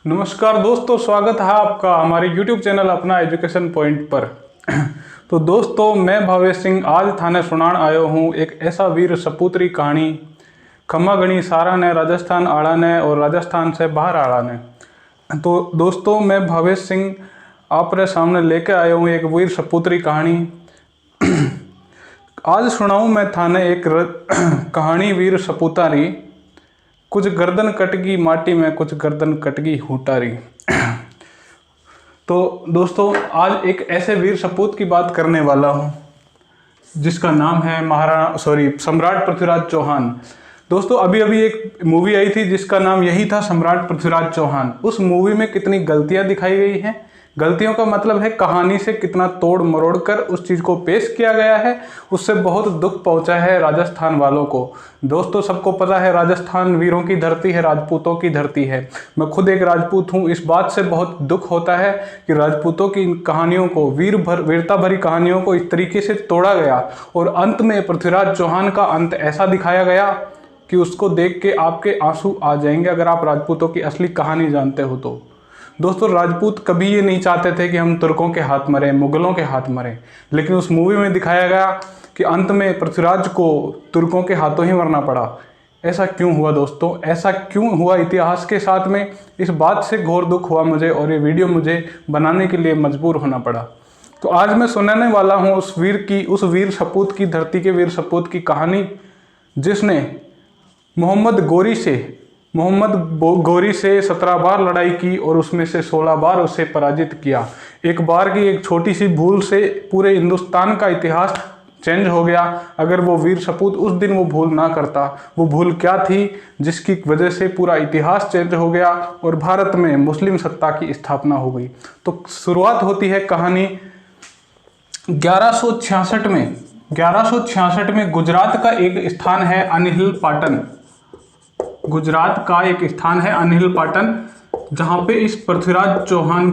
नमस्कार दोस्तों, स्वागत है आपका हमारे YouTube चैनल अपना एजुकेशन पॉइंट पर। तो दोस्तों, मैं भवेश सिंह आज थाने सुनान आयो हूँ एक ऐसा वीर सपूतरी कहानी खम्मा गणी सारा ने राजस्थान आड़ा ने और राजस्थान से बाहर आड़ा ने। तो दोस्तों, मैं भवेश सिंह आपरे सामने लेके आया हूँ एक वीर सपूतरी कहानी। आज सुनाऊँ मैं थाने एक कहानी वीर सपूतारी। कुछ गर्दन कटगी माटी में, कुछ गर्दन कटगी हुटारी। तो दोस्तों, आज एक ऐसे वीर सपूत की बात करने वाला हूँ जिसका नाम है सम्राट पृथ्वीराज चौहान। दोस्तों, अभी अभी एक मूवी आई थी जिसका नाम यही था, सम्राट पृथ्वीराज चौहान। उस मूवी में कितनी गलतियां दिखाई गई हैं। गलतियों का मतलब है कहानी से कितना तोड़ मरोड़ कर उस चीज़ को पेश किया गया है। उससे बहुत दुख पहुंचा है राजस्थान वालों को। दोस्तों, सबको पता है राजस्थान वीरों की धरती है, राजपूतों की धरती है। मैं खुद एक राजपूत हूं। इस बात से बहुत दुख होता है कि राजपूतों की कहानियों को, वीरता भरी कहानियों को इस तरीके से तोड़ा गया और अंत में पृथ्वीराज चौहान का अंत ऐसा दिखाया गया कि उसको देख के आपके आंसू आ जाएंगे अगर आप राजपूतों की असली कहानी जानते हो तो। दोस्तों, राजपूत कभी ये नहीं चाहते थे कि हम तुर्कों के हाथ मरे, मुगलों के हाथ मरे, लेकिन उस मूवी में दिखाया गया कि अंत में पृथ्वीराज को तुर्कों के हाथों ही मरना पड़ा। ऐसा क्यों हुआ दोस्तों? ऐसा क्यों हुआ इतिहास के साथ में? इस बात से घोर दुख हुआ मुझे और ये वीडियो मुझे बनाने के लिए मजबूर होना पड़ा। तो आज मैं सुनाने वाला हूँ उस वीर सपूत की धरती के वीर सपूत की कहानी जिसने मोहम्मद गोरी से 17 बार लड़ाई की और उसमें से 16 बार उसे पराजित किया। एक बार की एक छोटी सी भूल से पूरे हिंदुस्तान का इतिहास चेंज हो गया। अगर वो वीर सपूत उस दिन वो भूल ना करता, वो भूल क्या थी जिसकी वजह से पूरा इतिहास चेंज हो गया और भारत में मुस्लिम सत्ता की स्थापना हो गई। तो शुरुआत होती है कहानी 1166 में गुजरात का एक स्थान है अनहिल पाटन। गुजरात का एक स्थान है अनहिल पाटन, जहां पे इस पृथ्वीराज चौहान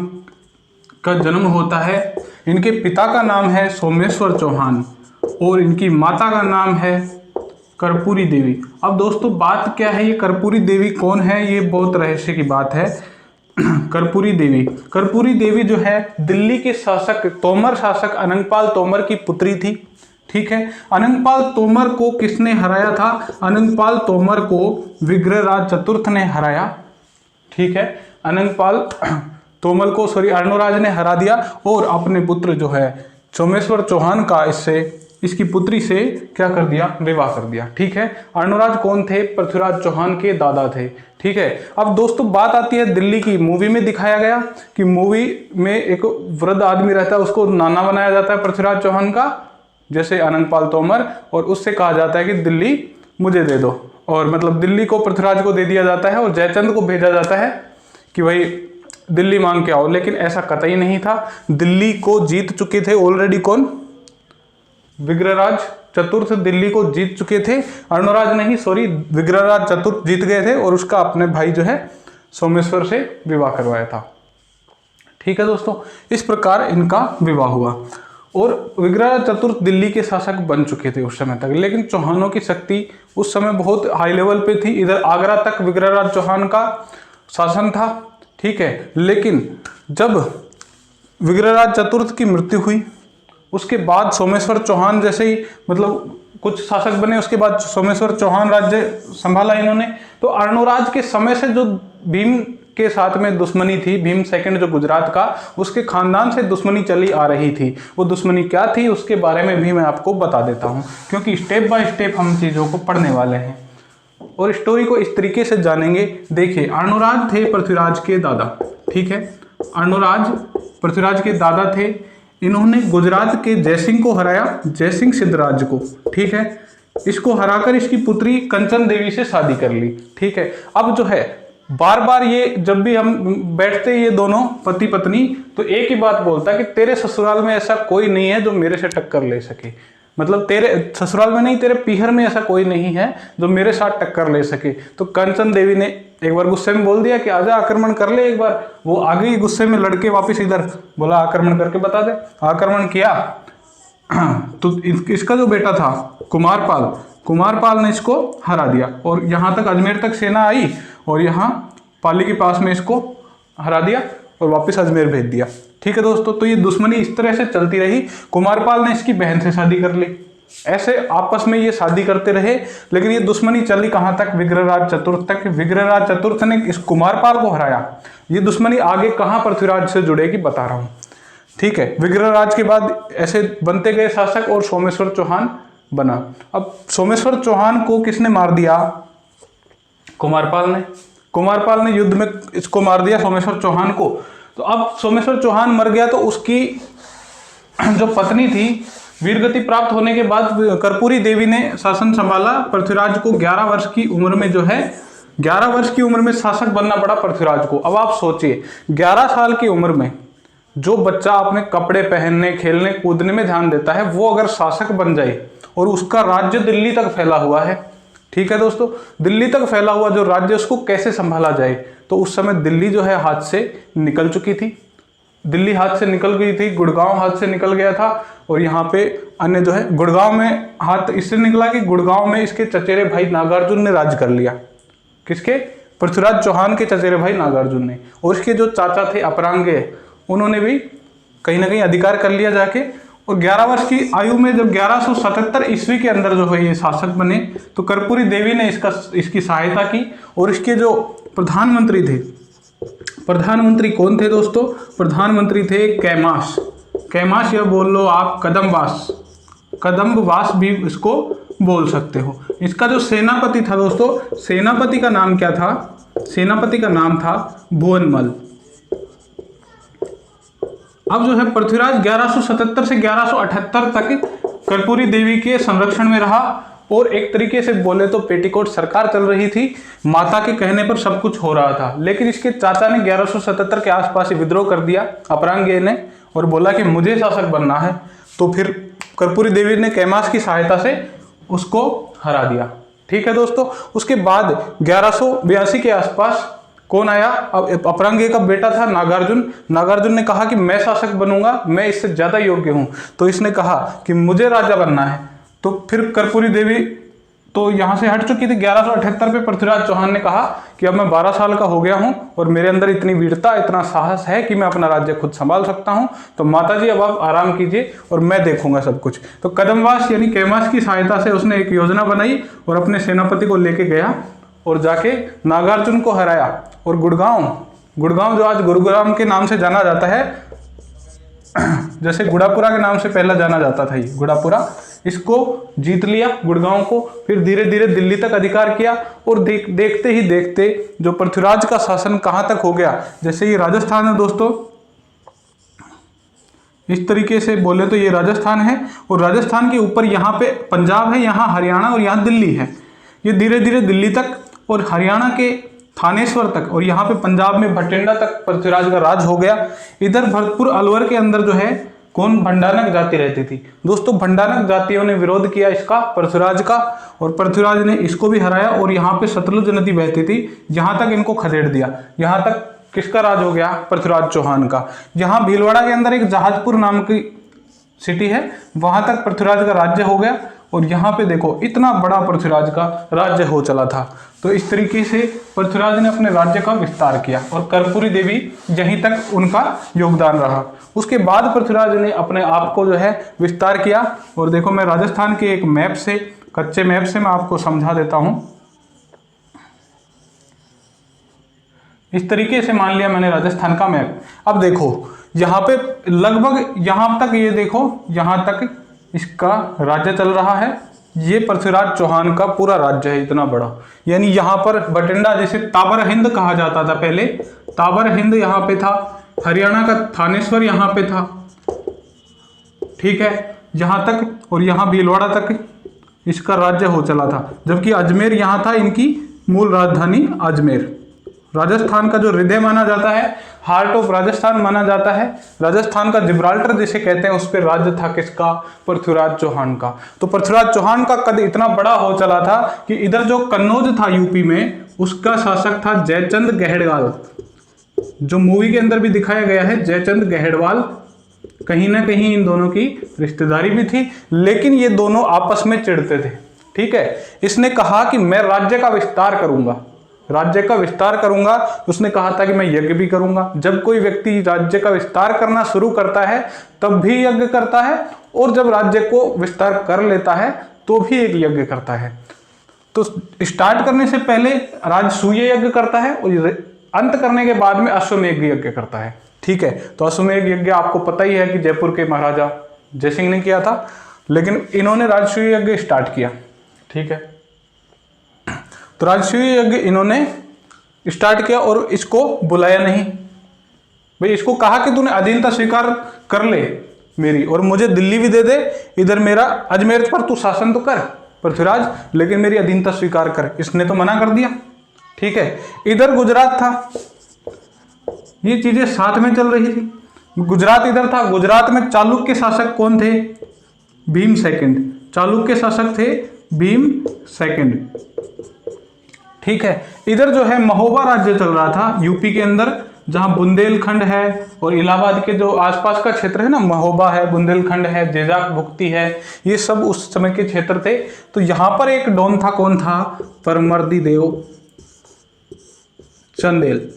का जन्म होता है। इनके पिता का नाम है सोमेश्वर चौहान और इनकी माता का नाम है कर्पूरी देवी। अब दोस्तों, बात क्या है, ये कर्पूरी देवी कौन है? ये बहुत रहस्य की बात है। कर्पूरी देवी जो है दिल्ली के तोमर शासक अनंगपाल तोमर की पुत्री थी। ठीक है। अनंगपाल तोमर को किसने हराया था? अनंगपाल तोमर को विग्रहराज चतुर्थ ने हराया। ठीक है। अनंगपाल तोमर को अर्णोराज ने हरा दिया और अपने पुत्र जो है सोमेश्वर चौहान का इसकी पुत्री से क्या कर दिया? विवाह कर दिया। ठीक है। अर्णोराज कौन थे? पृथ्वीराज चौहान के दादा थे। ठीक है। अब दोस्तों, बात आती है दिल्ली की। मूवी में दिखाया गया कि मूवी में एक वृद्ध आदमी रहता है, उसको नाना बनाया जाता है पृथ्वीराज चौहान का, जैसे अनंगपाल तोमर, और उससे कहा जाता है कि दिल्ली मुझे दे दो, और मतलब दिल्ली को पृथ्वीराज को दे दिया जाता है और जयचंद को भेजा जाता है कि भाई दिल्ली मांग के आओ। लेकिन ऐसा कतई नहीं था। दिल्ली को जीत चुके थे ऑलरेडी कौन? विग्रहराज चतुर्थ दिल्ली को जीत चुके थे। अर्णोराज नहीं, विग्रहराज चतुर्थ जीत गए थे और उसका अपने भाई जो है सोमेश्वर से विवाह करवाया था। ठीक है दोस्तों, इस प्रकार इनका विवाह हुआ और विग्रहराज चतुर्थ दिल्ली के शासक बन चुके थे उस समय तक। लेकिन चौहानों की शक्ति उस समय बहुत हाई लेवल पे थी। इधर आगरा तक विग्रहराज चौहान का शासन था। ठीक है। लेकिन जब विग्रहराज चतुर्थ की मृत्यु हुई, उसके बाद सोमेश्वर चौहान जैसे ही मतलब कुछ शासक बने, उसके बाद सोमेश्वर चौहान राज्य संभाला इन्होंने। तो अर्णोराज के समय से जो भीम के साथ में दुश्मनी थी, भीम सेकंड जो गुजरात का, उसके खानदान से दुश्मनी चली आ रही थी। वो दुश्मनी क्या थी उसके बारे में भी मैं आपको बता देता हूँ, क्योंकि स्टेप बाय स्टेप हम चीज़ों को पढ़ने वाले हैं और स्टोरी को इस तरीके से जानेंगे। देखिए, अर्णोराज थे पृथ्वीराज के दादा। ठीक है। अर्णोराज पृथ्वीराज के दादा थे। इन्होंने गुजरात के जयसिंह को हराया, जयसिंह सिद्धराज को। ठीक है। इसको हराकर इसकी पुत्री कंचन देवी से शादी कर ली। ठीक है। अब जो है बार बार ये जब भी हम बैठते ये दोनों पति पत्नी, तो एक ही बात बोलता है कि तेरे ससुराल में ऐसा कोई नहीं है जो मेरे से टक्कर ले सके। मतलब तेरे ससुराल में नहीं, तेरे पीहर में ऐसा कोई नहीं है जो मेरे साथ टक्कर ले सके। तो कंचन देवी ने एक बार गुस्से में बोल दिया कि आजा आक्रमण कर ले एक बार। वो आ गई गुस्से में, लड़के वापस इधर, बोला आक्रमण करके बता दे। आक्रमण किया तो इसका जो बेटा था कुमारपाल ने इसको हरा दिया और यहाँ तक अजमेर तक सेना आई और यहाँ पाली के पास में इसको हरा दिया और वापस अजमेर भेज दिया। ठीक है दोस्तों, तो ये दुश्मनी इस तरह से चलती रही। कुमारपाल ने इसकी बहन से शादी कर ली, ऐसे आपस में ये शादी करते रहे, लेकिन ये दुश्मनी चली कहाँ तक, विग्रहराज चतुर्थ तक। विग्रहराज चतुर्थ ने इस कुमारपाल को हराया। ये दुश्मनी आगे कहाँ पृथ्वीराज से जुड़ेगी बता रहा हूँ। ठीक है, विग्रहराज के बाद ऐसे बनते गए शासक और सोमेश्वर चौहान बना। अब सोमेश्वर चौहान को किसने मार दिया, कुमारपाल ने। कुमारपाल ने युद्ध में इसको मार दिया सोमेश्वर चौहान को। तो अब सोमेश्वर चौहान मर गया, तो उसकी जो पत्नी थी, वीरगति प्राप्त होने के बाद कर्पूरी देवी ने शासन संभाला। पृथ्वीराज को 11 वर्ष की उम्र में जो है 11 वर्ष की उम्र में शासक बनना पड़ा पृथ्वीराज को। अब आप सोचिए 11 साल की उम्र में जो बच्चा अपने कपड़े पहनने, खेलने, कूदने में ध्यान देता है, वो अगर शासक बन जाए और उसका राज्य दिल्ली तक फैला हुआ है। ठीक है दोस्तों, दिल्ली तक फैला हुआ जो राज्य, उसको कैसे संभाला जाए। तो उस समय दिल्ली जो है हाथ से निकल चुकी थी, दिल्ली हाथ से निकल गई थी, गुड़गांव हाथ से निकल गया था। और यहाँ पे अन्य जो है, गुड़गांव में हाथ इससे निकला कि गुड़गांव में इसके चचेरे भाई नागार्जुन ने राज कर लिया। किसके, पृथ्वीराज चौहान के चचेरे भाई नागार्जुन ने। और इसके जो चाचा थे अपरांगे, उन्होंने भी कहीं ना कहीं अधिकार कर लिया जाके। और 11 वर्ष की आयु में जब 1177 ईस्वी के अंदर जो है ये शासक बने, तो कर्पूरी देवी ने इसकी सहायता की। और इसके जो प्रधानमंत्री थे, प्रधानमंत्री कौन थे दोस्तों, प्रधानमंत्री थे कैमाश। कैमाश या बोल लो आप कदम्बास, कदम्बवास भी इसको बोल सकते हो। इसका जो सेनापति था दोस्तों, सेनापति का नाम क्या था, सेनापति का नाम था भुवनमल। अब जो है पृथ्वीराज 1177 से 1178 तक कर्पूरी देवी के संरक्षण में रहा। और एक तरीके से बोले तो पेटीकोट सरकार चल रही थी, माता के कहने पर सब कुछ हो रहा था। लेकिन इसके चाचा ने 1177 के आसपास ही विद्रोह कर दिया, अपरांगे ने, और बोला कि मुझे शासक बनना है। तो फिर कर्पूरी देवी ने कैमाश की सहायता से उसको हरा दिया। ठीक है दोस्तों, उसके बाद 1182 के आसपास कौन आया, अब अपरांगे का बेटा था नागार्जुन। नागार्जुन ने कहा कि मैं शासक बनूंगा, मैं इससे ज्यादा योग्य हूं। तो इसने कहा कि मुझे राजा बनना है। तो फिर कर्पूरी देवी तो यहां से हट चुकी थी। 1178 पे पृथ्वीराज चौहान ने कहा कि अब मैं 12 साल का हो गया हूं और मेरे अंदर इतनी वीरता, इतना साहस है कि मैं अपना राज्य खुद संभाल सकता हूं। तो माताजी अब आप आराम कीजिए और मैं देखूंगा सब कुछ। तो कदम्बास यानी कैमाश की सहायता से उसने एक योजना बनाई और अपने सेनापति को लेके गया और जाके नागार्जुन को हराया। और गुड़गांव जो आज गुरुग्राम के नाम से जाना जाता है, जैसे गुड़ापुरा के नाम से पहला जाना जाता था, ये गुड़ापुरा, इसको जीत लिया गुड़गांव को। फिर धीरे धीरे दिल्ली तक अधिकार किया। और देखते ही देखते जो पृथ्वीराज का शासन कहाँ तक हो गया, जैसे ये राजस्थान है दोस्तों, इस तरीके से बोले तो ये राजस्थान है। और राजस्थान के ऊपर यहाँ पे पंजाब है, यहाँ हरियाणा और यहाँ दिल्ली है। ये धीरे धीरे दिल्ली तक और हरियाणा के थानेश्वर तक और यहाँ पे पंजाब में भटिंडा तक पृथ्वीराज का राज हो गया। इधर भरतपुर अलवर के अंदर जो है कौन, भंडारक जाति रहती थी दोस्तों। भंडारक जातियों ने विरोध किया इसका, पृथ्वीराज का, और पृथ्वीराज ने इसको भी हराया। और यहाँ पे सतलुज नदी बहती थी, यहाँ तक इनको खदेड़ दिया। यहाँ तक किसका राज हो गया, पृथ्वीराज चौहान का। यहाँ भीलवाड़ा के अंदर एक जहाजपुर नाम की सिटी है, वहां तक पृथ्वीराज का राज्य हो गया। और यहाँ पे देखो इतना बड़ा पृथ्वीराज का राज्य हो चला था। तो इस तरीके से पृथ्वीराज ने अपने राज्य का विस्तार किया और कर्पूरी देवी यहीं तक उनका योगदान रहा। उसके बाद पृथ्वीराज ने अपने आप को जो है विस्तार किया। और देखो मैं राजस्थान के एक मैप से, कच्चे मैप से मैं आपको समझा देता हूं। इस तरीके से मान लिया मैंने राजस्थान का मैप। अब देखो यहाँ पे लगभग यहाँ तक, ये देखो यहाँ तक इसका राज्य चल रहा है। ये पृथ्वीराज चौहान का पूरा राज्य है, इतना बड़ा। यानी यहाँ पर बठिंडा, जिसे ताबर हिंद कहा जाता था पहले, ताबर हिंद यहाँ पे था। हरियाणा का थानेश्वर यहाँ पे था, ठीक है, यहाँ तक। और यहाँ भीलवाड़ा तक इसका राज्य हो चला था। जबकि अजमेर यहाँ था, इनकी मूल राजधानी अजमेर। राजस्थान का जो हृदय माना जाता है, हार्ट ऑफ राजस्थान माना जाता है, राजस्थान का जिब्राल्टर जिसे कहते हैं, उस पर राज्य था किसका, पृथ्वीराज चौहान का। तो पृथ्वीराज चौहान का कद इतना बड़ा हो चला था कि इधर जो कन्नौज था यूपी में, उसका शासक था जयचंद गहड़वाल। जो मूवी के अंदर भी दिखाया गया है, जयचंद गहड़वाल। कहीं ना कहीं इन दोनों की रिश्तेदारी भी थी, लेकिन ये दोनों आपस में चिढ़ते थे। ठीक है, इसने कहा कि मैं राज्य का विस्तार करूंगा राज्य का विस्तार करूंगा। उसने कहा था कि मैं यज्ञ भी करूंगा। जब कोई व्यक्ति राज्य का विस्तार करना शुरू करता है तब भी यज्ञ करता है, और जब राज्य को विस्तार कर लेता है तो भी एक यज्ञ करता है। तो स्टार्ट करने से पहले राजसूय यज्ञ करता है और अंत करने के बाद में अश्वमेध यज्ञ करता है। ठीक है, तो अश्वमेध यज्ञ आपको पता ही है कि जयपुर के महाराजा जयसिंह ने किया था, लेकिन इन्होंने राजसूय यज्ञ स्टार्ट किया। ठीक है, तो राजसूय यज्ञ इन्होंने स्टार्ट किया और इसको बुलाया नहीं भाई। इसको कहा कि तूने अधीनता स्वीकार कर ले मेरी, और मुझे दिल्ली भी दे दे, इधर मेरा अजमेर पर तू शासन तो कर पृथ्वीराज, लेकिन मेरी अधीनता स्वीकार कर। इसने तो मना कर दिया। ठीक है, इधर गुजरात था, ये चीजें साथ में चल रही थी। गुजरात इधर था, गुजरात में चालुक्य शासक कौन थे? भीम सेकंड। चालुक्य शासक थे भीम सेकंड। ठीक है, इधर जो है महोबा राज्य चल रहा था यूपी के अंदर, जहां बुंदेलखंड है और इलाहाबाद के जो आसपास का क्षेत्र है ना, महोबा है, बुंदेलखंड है, जेजाक भुक्ति है, ये सब उस समय के क्षेत्र थे। तो यहां पर एक डॉन था, कौन था? परमर्दी देव चंदेल।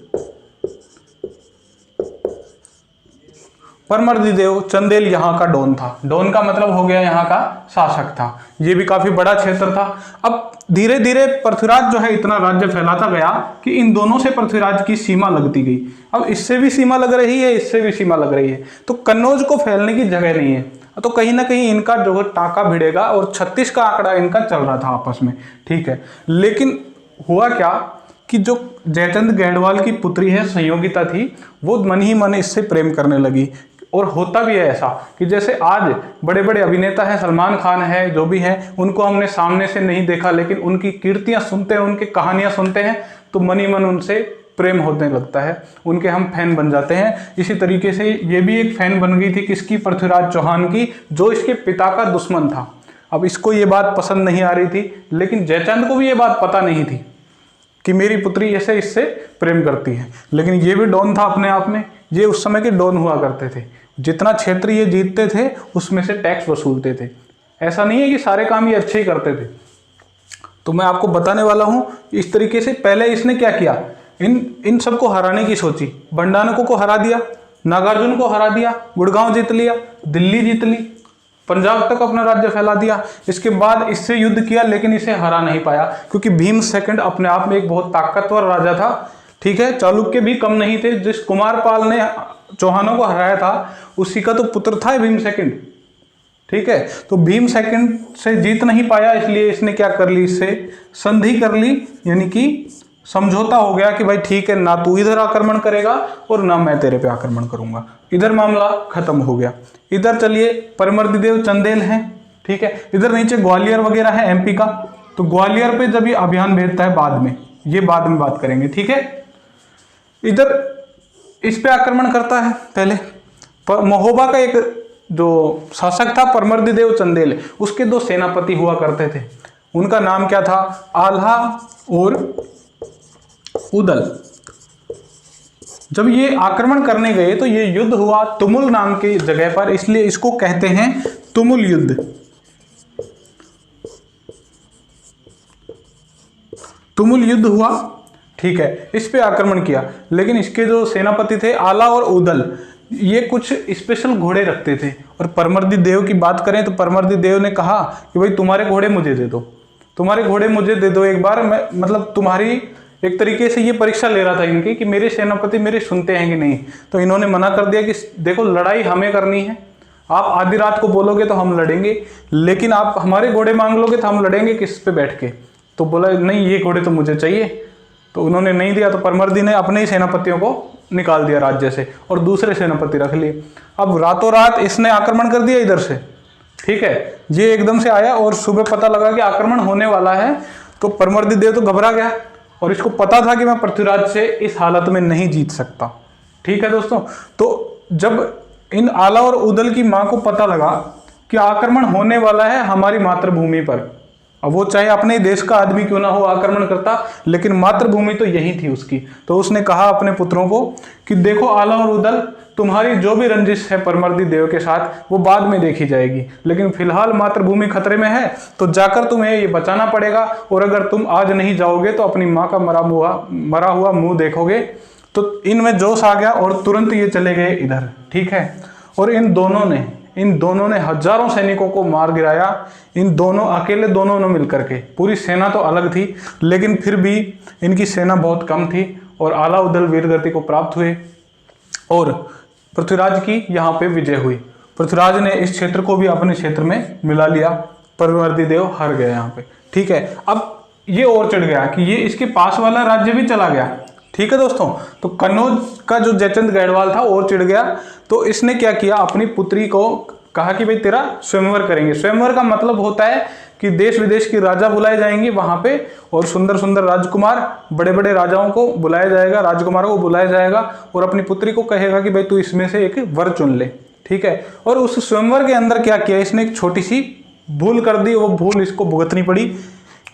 परमर्दी देव चंदेल यहाँ का डॉन था। डॉन का मतलब हो गया यहाँ का शासक था। ये भी काफी बड़ा क्षेत्र था। अब धीरे धीरे पृथ्वीराज जो है इतना राज्य फैलाता गया कि इन दोनों से पृथ्वीराज की सीमा लगती गई। अब इससे भी सीमा लग रही है, इससे भी सीमा लग रही है, तो कन्नौज को फैलने की जगह नहीं है। तो कहीं ना कहीं इनका जो है टाका भिड़ेगा, और 36 का आंकड़ा इनका चल रहा था आपस में। ठीक है, लेकिन हुआ क्या कि जो जयचंद गैडवाल की पुत्री है संयोगिता थी, वो मन ही मन इससे प्रेम करने लगी। और होता भी है ऐसा कि जैसे आज बड़े बड़े अभिनेता हैं, सलमान खान है, जो भी है, उनको हमने सामने से नहीं देखा, लेकिन उनकी कीर्तियां सुनते हैं, उनकी कहानियां सुनते हैं, तो मन ही मन उनसे प्रेम होने लगता है, उनके हम फैन बन जाते हैं। इसी तरीके से ये भी एक फैन बन गई थी, किसकी? पृथ्वीराज चौहान की, जो इसके पिता का दुश्मन था। अब इसको ये बात पसंद नहीं आ रही थी, लेकिन जयचंद को भी ये बात पता नहीं थी कि मेरी पुत्री ऐसे इससे प्रेम करती है। लेकिन ये भी डॉन था अपने आप में, ये उस समय के डॉन हुआ करते थे। जितना क्षेत्र ये जीतते थे उसमें से टैक्स वसूलते थे। ऐसा नहीं है कि सारे काम ये अच्छे ही करते थे। तो मैं आपको बताने वाला हूं इस तरीके से। पहले इसने क्या किया, इन सबको हराने की सोची। बंडानको को हरा दिया, नागार्जुन को हरा दिया, गुड़गांव जीत लिया, दिल्ली जीत ली, पंजाब तक अपना राज्य फैला दिया। इसके बाद इससे युद्ध किया, लेकिन इसे हरा नहीं पाया, क्योंकि भीम सेकंड अपने आप में एक बहुत ताकतवर राजा था। ठीक है, चालुक्य भी कम नहीं थे। जिस कुमारपाल ने चौहानों को हराया था उसी का तो पुत्र था भीम सेकंड। ठीक है, तो भीम सेकंड से जीत नहीं पाया, इसलिए इसने क्या कर ली, इससे संधि कर ली, यानी कि समझौता हो गया कि भाई ठीक है, ना तू इधर आक्रमण करेगा और ना मैं तेरे पे आक्रमण करूंगा। इधर मामला खत्म हो गया। इधर चलिए परमर्दी देव चंदेल हैं। ठीक है, इधर नीचे ग्वालियर वगैरह है एमपी का। तो ग्वालियर पे जब ये अभियान भेजता है बाद में, ये बाद में बात करेंगे। ठीक है, इधर इस पे आक्रमण करता है पहले। महोबा का एक जो शासक था परमर्दी देव चंदेल, उसके 2 सेनापति हुआ करते थे। उनका नाम क्या था? आल्हा और उदल। जब ये आक्रमण करने गए तो ये युद्ध हुआ तुमुल नाम की जगह पर, इसलिए इसको कहते हैं तुमुल युद्ध। तुमुल युद्ध हुआ। ठीक है, इस पे आक्रमण किया, लेकिन इसके जो सेनापति थे आला और उदल, ये कुछ स्पेशल घोड़े रखते थे। और परमर्दी देव की बात करें तो परमर्दी देव ने कहा कि भाई तुम्हारे घोड़े मुझे दे दो, तुम्हारे घोड़े मुझे दे दो एक बार। मैं मतलब तुम्हारी एक तरीके से ये परीक्षा ले रहा था इनकी कि मेरे सेनापति मेरे सुनते हैं कि नहीं। तो इन्होंने मना कर दिया कि देखो लड़ाई हमें करनी है, आप आधी रात को बोलोगे तो हम लड़ेंगे, लेकिन आप हमारे घोड़े मांग लोगे तो हम लड़ेंगे किस पे बैठ के। तो बोला नहीं, ये घोड़े तो मुझे चाहिए। तो उन्होंने नहीं दिया, तो परमर्दी ने अपने ही सेनापतियों को निकाल दिया राज्य से और दूसरे सेनापति रख लिए। अब रातों रात इसने आक्रमण कर दिया इधर से। ठीक है, ये एकदम से आया और सुबह पता लगा कि आक्रमण होने वाला है, तो परमर्दी देव तो घबरा गया और इसको पता था कि मैं पृथ्वीराज से इस हालत में नहीं जीत सकता। ठीक है दोस्तों, तो जब इन आला और उदल की मां को पता लगा कि आक्रमण होने वाला है हमारी मातृभूमि पर, अब वो चाहे अपने देश का आदमी क्यों ना हो आक्रमण करता, लेकिन मातृभूमि तो यही थी उसकी। तो उसने कहा अपने पुत्रों को कि देखो आला और उदल, तुम्हारी जो भी रंजिश है परमर्दी देव के साथ वो बाद में देखी जाएगी, लेकिन फिलहाल मातृभूमि खतरे में है तो जाकर तुम्हें ये बचाना पड़ेगा। और अगर तुम आज नहीं जाओगे तो अपनी माँ का मरा हुआ मुंह देखोगे। तो इनमें जोश आ गया और तुरंत ये चले गए इधर, ठीक है। और इन दोनों ने हजारों सैनिकों को मार गिराया। इन दोनों ने मिलकर के, पूरी सेना तो अलग थी लेकिन फिर भी इनकी सेना बहुत कम थी और आलाउद्दीन वीरगति को प्राप्त हुए और पृथ्वीराज की यहाँ पे विजय हुई। पृथ्वीराज ने इस क्षेत्र को भी अपने क्षेत्र में मिला लिया, परमर्दी देव हार गए यहाँ पे, ठीक है। अब ये और चढ़ गया कि ये इसके पास वाला राज्य भी चला गया, ठीक है दोस्तों। तो कन्नौज का जो जयचंद गढ़वाल था और चिढ़ गया, तो इसने क्या किया, अपनी पुत्री को कहा कि भाई तेरा स्वयंवर करेंगे। स्वयंवर का मतलब होता है कि देश विदेश की राजा बुलाए जाएंगे वहां पे और सुंदर सुंदर राजकुमार, बड़े बड़े राजाओं को बुलाया जाएगा, राजकुमारों को बुलाया जाएगा और अपनी पुत्री को कहेगा कि भाई तू इसमें से एक वर चुन ले, ठीक है। और उस स्वयंवर के अंदर क्या किया इसने, एक छोटी सी भूल कर दी। वो भूल इसको भुगतनी पड़ी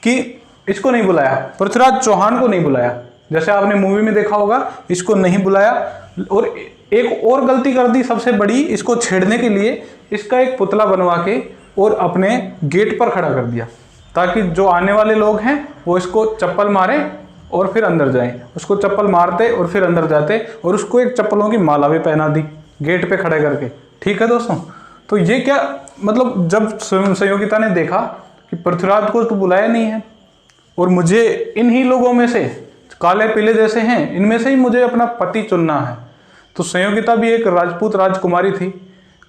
कि इसको नहीं बुलाया, पृथ्वीराज चौहान को नहीं बुलाया, जैसे आपने मूवी में देखा होगा, इसको नहीं बुलाया। और एक और गलती कर दी सबसे बड़ी, इसको छेड़ने के लिए इसका एक पुतला बनवा के और अपने गेट पर खड़ा कर दिया ताकि जो आने वाले लोग हैं वो इसको चप्पल मारे और फिर अंदर जाएं। उसको चप्पल मारते और फिर अंदर जाते और उसको एक चप्पलों की माला भी पहना दी गेट पे खड़े करके, ठीक है दोस्तों। तो ये क्या मतलब, जब संयोगिता ने देखा कि पृथ्वीराज को तो बुलाया नहीं है और मुझे इन्हीं लोगों में से, काले पीले जैसे हैं, इनमें से ही मुझे अपना पति चुनना है। तो संयोगिता भी एक राजपूत राजकुमारी थी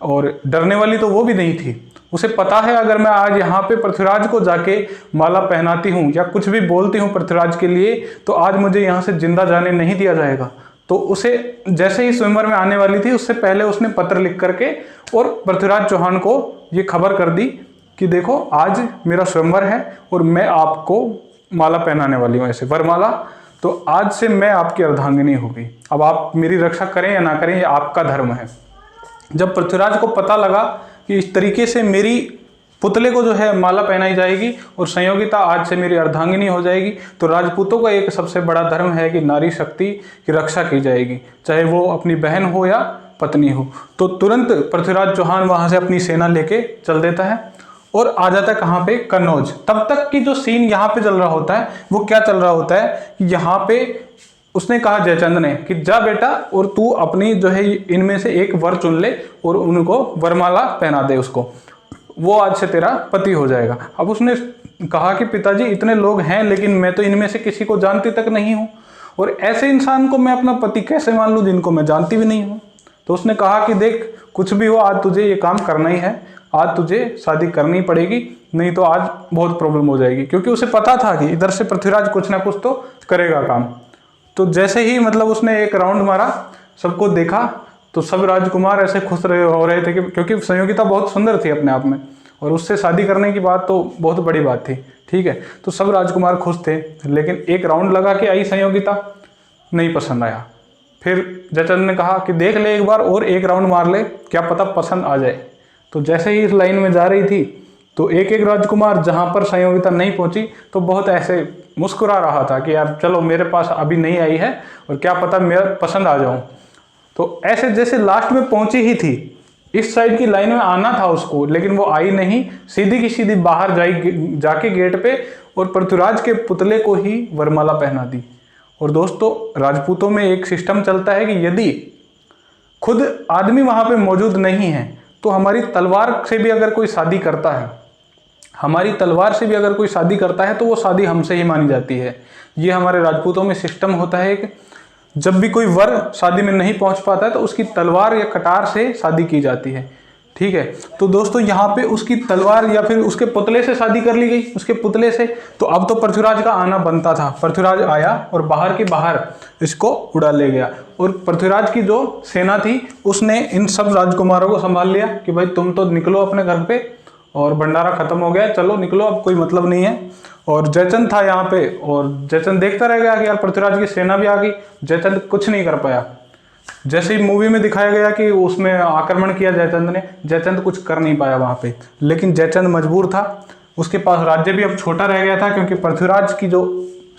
और डरने वाली तो वो भी नहीं थी। उसे पता है अगर मैं आज यहाँ पे पृथ्वीराज को जाके माला पहनाती हूँ या कुछ भी बोलती हूँ पृथ्वीराज के लिए तो आज मुझे यहाँ से जिंदा जाने नहीं दिया जाएगा। तो उसे जैसे ही स्वयंवर में आने वाली थी उससे पहले उसने पत्र लिख करके और पृथ्वीराज चौहान को ये खबर कर दी कि देखो आज मेरा स्वयंवर है और मैं आपको माला पहनाने वाली हूँ, ऐसे वरमाला। तो आज से मैं आपकी अर्धांगिनी होगी, अब आप मेरी रक्षा करें या ना करें ये आपका धर्म है। जब पृथ्वीराज को पता लगा कि इस तरीके से मेरी पुतले को जो है माला पहनाई जाएगी और संयोगिता आज से मेरी अर्धांगिनी हो जाएगी, तो राजपूतों का एक सबसे बड़ा धर्म है कि नारी शक्ति की रक्षा की जाएगी, चाहे वो अपनी बहन हो या पत्नी हो। तो तुरंत पृथ्वीराज चौहान वहां से अपनी सेना लेके चल देता है और आ जाता है कहाँ पे, कन्नौज। तब तक की जो सीन यहाँ पे चल रहा होता है वो क्या चल रहा होता है कि यहाँ पे उसने कहा जयचंद ने कि जा बेटा और तू अपनी जो है इनमें से एक वर चुन ले और उनको वरमाला पहना दे उसको, वो आज से तेरा पति हो जाएगा। अब उसने कहा कि पिताजी इतने लोग हैं लेकिन मैं तो इनमें से किसी को जानती तक नहीं हूँ और ऐसे इंसान को मैं अपना पति कैसे मान लूँ जिनको मैं जानती भी नहीं हूँ। तो उसने कहा कि देख कुछ भी हो आज तुझे ये काम करना ही है, आज तुझे शादी करनी पड़ेगी, नहीं तो आज बहुत प्रॉब्लम हो जाएगी। क्योंकि उसे पता था कि इधर से पृथ्वीराज कुछ ना कुछ तो करेगा काम। तो जैसे ही मतलब उसने एक राउंड मारा, सबको देखा तो सब राजकुमार ऐसे खुश हो रहे थे कि क्योंकि संयोगिता बहुत सुंदर थी अपने आप में और उससे शादी करने की बात तो बहुत बड़ी बात थी, ठीक है। तो सब राजकुमार खुश थे, लेकिन एक राउंड लगा के आई संयोगिता, नहीं पसंद आया। फिर जयचंद ने कहा कि देख ले एक बार और एक राउंड मार ले, क्या पता पसंद आ जाए। तो जैसे ही इस लाइन में जा रही थी तो एक एक राजकुमार जहाँ पर संयोगिता नहीं पहुँची तो बहुत ऐसे मुस्कुरा रहा था कि यार चलो मेरे पास अभी नहीं आई है और क्या पता मेरा पसंद आ जाऊँ। तो ऐसे जैसे लास्ट में पहुँची ही थी, इस साइड की लाइन में आना था उसको, लेकिन वो आई नहीं, सीधी की सीधी बाहर जाके गेट पे और पृथ्वीराज के पुतले को ही वरमाला पहना दी। और दोस्तों राजपूतों में एक सिस्टम चलता है कि यदि खुद आदमी वहाँ पे मौजूद नहीं है तो हमारी तलवार से भी अगर कोई शादी करता है, हमारी तलवार से भी अगर कोई शादी करता है तो वो शादी हमसे ही मानी जाती है। ये हमारे राजपूतों में सिस्टम होता है कि जब भी कोई वर शादी में नहीं पहुंच पाता है तो उसकी तलवार या कटार से शादी की जाती है, ठीक है। तो दोस्तों यहाँ पे उसकी तलवार या फिर उसके पुतले से शादी कर ली गई, उसके पुतले से। तो अब तो पृथ्वीराज का आना बनता था। पृथ्वीराज आया और बाहर के बाहर इसको उड़ा ले गया और पृथ्वीराज की जो सेना थी उसने इन सब राजकुमारों को संभाल लिया कि भाई तुम तो निकलो अपने घर पे और भंडारा खत्म हो गया, चलो निकलो, अब कोई मतलब नहीं है। और जयचंद था यहाँ पे और जयचंद देखता रह गया कि यार पृथ्वीराज की सेना भी आ गई। जयचंद कुछ नहीं कर पाया। जैसे ही मूवी में दिखाया गया कि उसमें आक्रमण किया जयचंद ने, जयचंद कुछ कर नहीं पाया वहाँ पे। लेकिन जयचंद मजबूर था, उसके पास राज्य भी अब छोटा रह गया था क्योंकि पृथ्वीराज की जो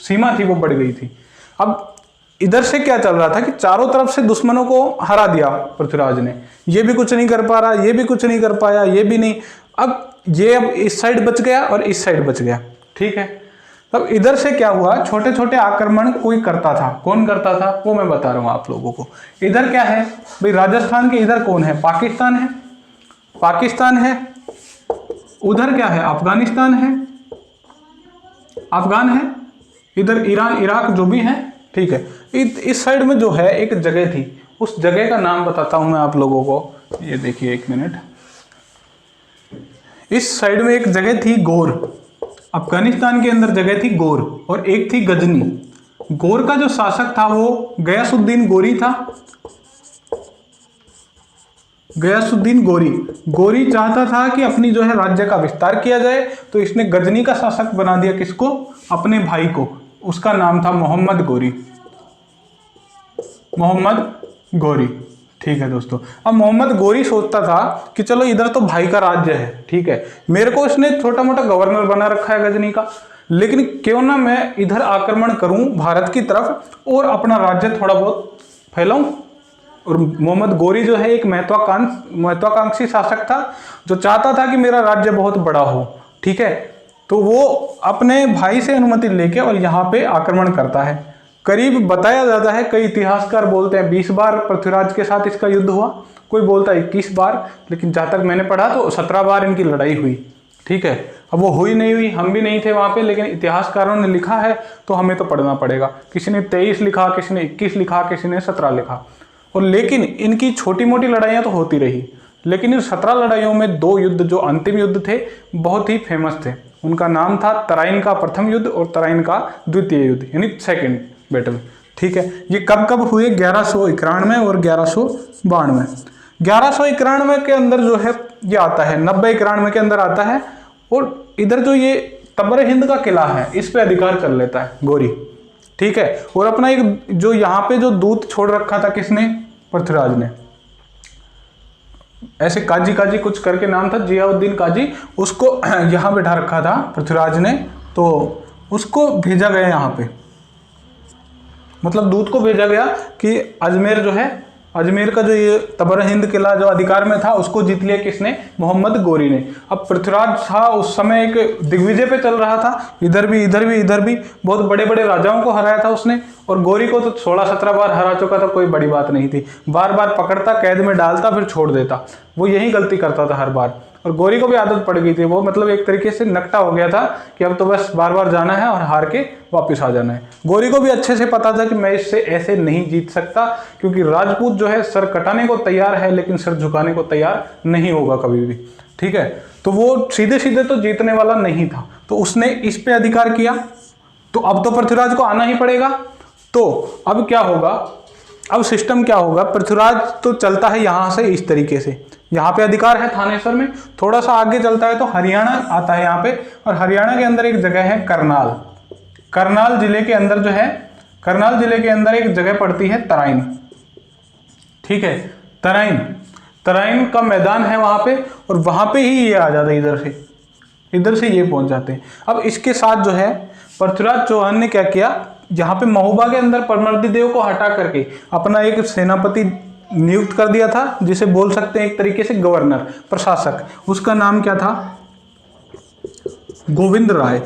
सीमा थी वो बढ़ गई थी। अब इधर से क्या चल रहा था कि चारों तरफ से दुश्मनों को हरा दिया पृथ्वीराज ने, ये भी कुछ नहीं कर पा रहा, ये भी कुछ नहीं कर पाया, ये भी नहीं। अब इस साइड बच गया और इस साइड बच गया, ठीक है। तब इधर से क्या हुआ, छोटे छोटे आक्रमण कोई करता था। कौन करता था वो मैं बता रहा हूं आप लोगों को। इधर क्या है भाई, राजस्थान के इधर कौन है, पाकिस्तान है, पाकिस्तान है। उधर क्या है, अफगानिस्तान है, अफगान है। इधर ईरान, इराक जो भी है, ठीक है। इस साइड में जो है एक जगह थी, उस जगह का नाम बताता हूं मैं आप लोगों को। ये देखिए एक मिनट, इस साइड में एक जगह थी गोर, अफगानिस्तान के अंदर जगह थी गोर, और एक थी गजनी। गोर का जो शासक था वो गयासुद्दीन गोरी था, गयासुद्दीन गोरी। गोरी चाहता था कि अपनी जो है राज्य का विस्तार किया जाए, तो इसने गजनी का शासक बना दिया। किसको, अपने भाई को। उसका नाम था मोहम्मद गोरी, मोहम्मद गोरी, ठीक है दोस्तों। अब मोहम्मद गोरी सोचता था कि चलो इधर तो भाई का राज्य है, ठीक है, मेरे को इसने छोटा मोटा गवर्नर बना रखा है गजनी का, लेकिन क्यों ना मैं इधर आक्रमण करूं भारत की तरफ और अपना राज्य थोड़ा बहुत फैलाऊं। और मोहम्मद गोरी जो है एक महत्वाकांक्षी शासक था, जो चाहता था कि मेरा राज्य बहुत बड़ा हो, ठीक है। तो वो अपने भाई से अनुमति लेके और यहाँ पे आक्रमण करता है। करीब बताया जाता है, कई इतिहासकार बोलते हैं 20 बार पृथ्वीराज के साथ इसका युद्ध हुआ, कोई बोलता है 21 बार, लेकिन जहाँ तक मैंने पढ़ा तो 17 बार इनकी लड़ाई हुई, ठीक है। अब वो हुई नहीं हुई, हम भी नहीं थे वहाँ पे, लेकिन इतिहासकारों ने लिखा है तो हमें तो पढ़ना पड़ेगा। किसी ने 23 लिखा, किसी ने 21 लिखा, किसी ने 17 लिखा। और लेकिन इनकी छोटी मोटी लड़ाइयाँ तो होती रही, लेकिन इन 17 लड़ाइयों में 2 युद्ध जो अंतिम युद्ध थे बहुत ही फेमस थे। उनका नाम था तराइन का प्रथम युद्ध और तराइन का द्वितीय युद्ध, यानी सेकेंड बैटल, ठीक है। ये कब कब हुए, 1191 और 1192। 1191 के अंदर जो है ये आता है, 90-91 के अंदर आता है, और इधर जो ये तबर हिंद का किला है इस पे अधिकार कर लेता है गोरी, ठीक है। और अपना एक जो यहाँ पे जो दूत छोड़ रखा था, किसने, पृथ्वीराज ने, ऐसे काजी काजी कुछ करके नाम था, जियाउद्दीन काजी, उसको यहाँ बैठा रखा था पृथ्वीराज ने। तो उसको भेजा गया यहाँ पे, मतलब दूत को भेजा गया कि अजमेर जो है, अजमेर का जो ये तबर हिंद किला जो अधिकार में था उसको जीत लिया किसने, मोहम्मद गोरी ने। अब पृथ्वीराज था उस समय एक दिग्विजय पे चल रहा था, इधर भी इधर भी इधर भी बहुत बड़े बड़े राजाओं को हराया था उसने, और गोरी को तो 16-17 बार हरा चुका था, कोई बड़ी बात नहीं थी। बार बार पकड़ता, कैद में डालता, फिर छोड़ देता, वो यही गलती करता था हर बार। और गोरी को भी आदत पड़ गई थी, वो मतलब एक तरीके से नकटा हो गया था कि अब तो बस बार बार जाना है और हार के वापस आ जाना है। गोरी को भी अच्छे से पता था कि मैं इससे ऐसे नहीं जीत सकता, क्योंकि राजपूत जो है सर कटाने को तैयार है लेकिन सर झुकाने को तैयार नहीं होगा कभी भी, ठीक है। तो वो सीधे सीधे तो जीतने वाला नहीं था, तो उसने इस पे अधिकार किया। तो अब तो पृथ्वीराज को आना ही पड़ेगा। तो अब क्या होगा, अब सिस्टम क्या होगा, पृथ्वीराज तो चलता है यहाँ से इस तरीके से, यहाँ पे अधिकार है थानेश्वर में, थोड़ा सा आगे चलता है तो हरियाणा आता है यहाँ पे, और हरियाणा के अंदर एक जगह है करनाल। करनाल जिले के अंदर जो है, करनाल जिले के अंदर एक जगह पड़ती है तराइन, ठीक है। तराइन, तराइन का मैदान है वहां पे, और वहां पे ही ये आ जाता है, इधर से ये पहुंच जाते हैं। अब इसके साथ जो है पृथ्वीराज चौहान ने क्या किया, यहाँ पे महोबा के अंदर परमर्दी देव को हटा करके अपना एक सेनापति नियुक्त कर दिया था, जिसे बोल सकते हैं एक तरीके से गवर्नर, प्रशासक। उसका नाम क्या था, गोविंद राय।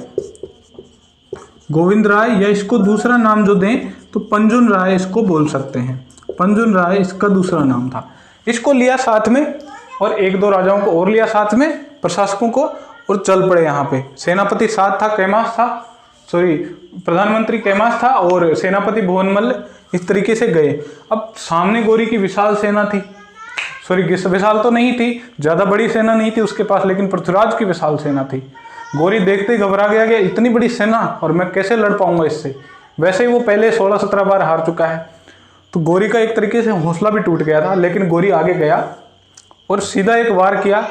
गोविंद राय, या इसको दूसरा नाम जो दें तो पंजुन राय इसको बोल सकते हैं, पंजुन राय इसका दूसरा नाम था। इसको लिया साथ में, और 1-2 राजाओं को और लिया साथ में, प्रशासकों को, और चल पड़े यहाँ पे। सेनापति साथ था, कैमास था, सॉरी प्रधानमंत्री कैमास था, और सेनापति भुवनमल्ल, इस तरीके से गए। अब सामने गोरी की विशाल सेना थी, सॉरी विशाल तो नहीं थी, ज्यादा बड़ी सेना नहीं थी उसके पास, लेकिन पृथ्वीराज की विशाल सेना थी। गोरी देखते ही घबरा गया कि इतनी बड़ी सेना और मैं कैसे लड़ पाऊंगा इससे, वैसे ही वो पहले 16-17 बार हार चुका है। तो गोरी का एक तरीके से हौसला भी टूट गया था, लेकिन गोरी आगे गया और सीधा एक वार किया।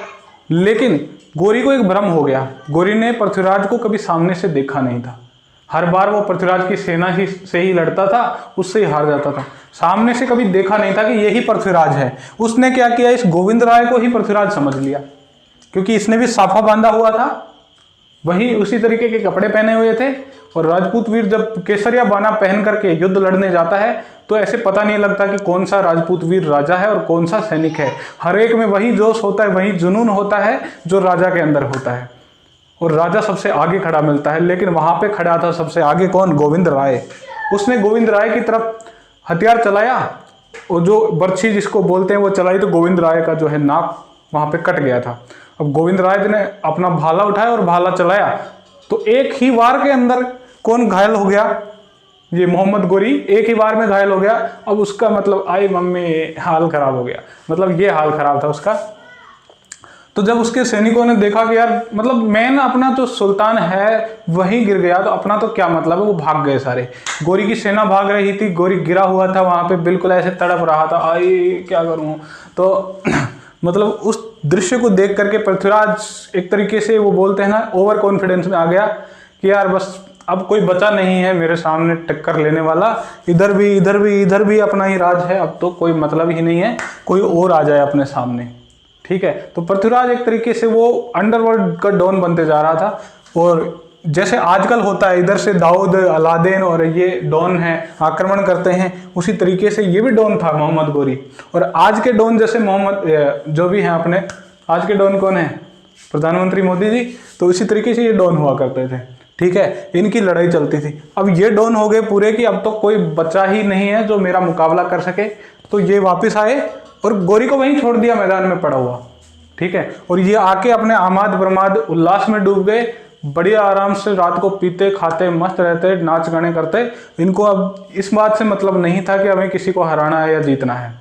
लेकिन गोरी को एक भ्रम हो गया, गोरी ने पृथ्वीराज को कभी सामने से देखा नहीं था, हर बार वो पृथ्वीराज की सेना ही से ही लड़ता था, उससे ही हार जाता था, सामने से कभी देखा नहीं था कि यही पृथ्वीराज है। उसने क्या किया, इस गोविंद राय को ही पृथ्वीराज समझ लिया, क्योंकि इसने भी साफा बांधा हुआ था, वही उसी तरीके के कपड़े पहने हुए थे। और राजपूत वीर जब केसरिया बाना पहन करके युद्ध लड़ने जाता है तो ऐसे पता नहीं लगता कि कौन सा राजपूत वीर राजा है और कौन सा सैनिक है। हर एक में वही जोश होता है, वही जुनून होता है जो राजा के अंदर होता है। और राजा सबसे आगे खड़ा मिलता है। लेकिन वहां पे खड़ा था सबसे आगे कौन? गोविंद राय। उसने गोविंद राय की तरफ हथियार चलाया और जो बर्छी जिसको बोलते हैं वो चलाई, तो गोविंद राय का जो है नाक वहां पे कट गया था। अब गोविंद राय ने अपना भाला उठाया और भाला चलाया, तो एक ही वार के अंदर कौन घायल हो गया? ये मोहम्मद गोरी एक ही बार में घायल हो गया। अब उसका मतलब आई मम्मी हाल खराब हो गया, मतलब ये हाल खराब था उसका। तो जब उसके सैनिकों ने देखा कि यार मतलब मेन अपना तो सुल्तान है वही गिर गया, तो अपना तो क्या मतलब है, वो भाग गए सारे। गोरी की सेना भाग रही थी, गोरी गिरा हुआ था वहां पे, बिल्कुल ऐसे तड़प रहा था, आई क्या करूं। तो मतलब उस दृश्य को देख करके पृथ्वीराज एक तरीके से वो बोलते हैं ना ओवर कॉन्फिडेंस में आ गया कि यार बस अब कोई बचा नहीं है मेरे सामने टक्कर लेने वाला। इधर भी इधर भी इधर भी अपना ही राज है, अब तो कोई मतलब ही नहीं है कोई और आ जाए अपने सामने। ठीक है, तो पृथ्वीराज एक तरीके से वो अंडरवर्ल्ड का डॉन बनते जा रहा था। और जैसे आजकल होता है इधर से दाऊद अलादीन और ये डॉन है आक्रमण करते हैं, उसी तरीके से ये भी डॉन था मोहम्मद गोरी। और आज के डॉन जैसे मोहम्मद जो भी हैं अपने आज के डॉन कौन है? प्रधानमंत्री मोदी जी। तो इसी तरीके से ये डॉन हुआ करते थे। ठीक है, इनकी लड़ाई चलती थी। अब ये डॉन हो गए पूरे की, अब तो कोई बचा ही नहीं है जो मेरा मुकाबला कर सके। तो ये वापस आए और गोरी को वहीं छोड़ दिया मैदान में पड़ा हुआ। ठीक है, और ये आके अपने आमाद प्रमाद उल्लास में डूब गए, बढ़िया आराम से रात को पीते खाते मस्त रहते नाच गाने करते। इनको अब इस बात से मतलब नहीं था कि हमें किसी को हराना है या जीतना है।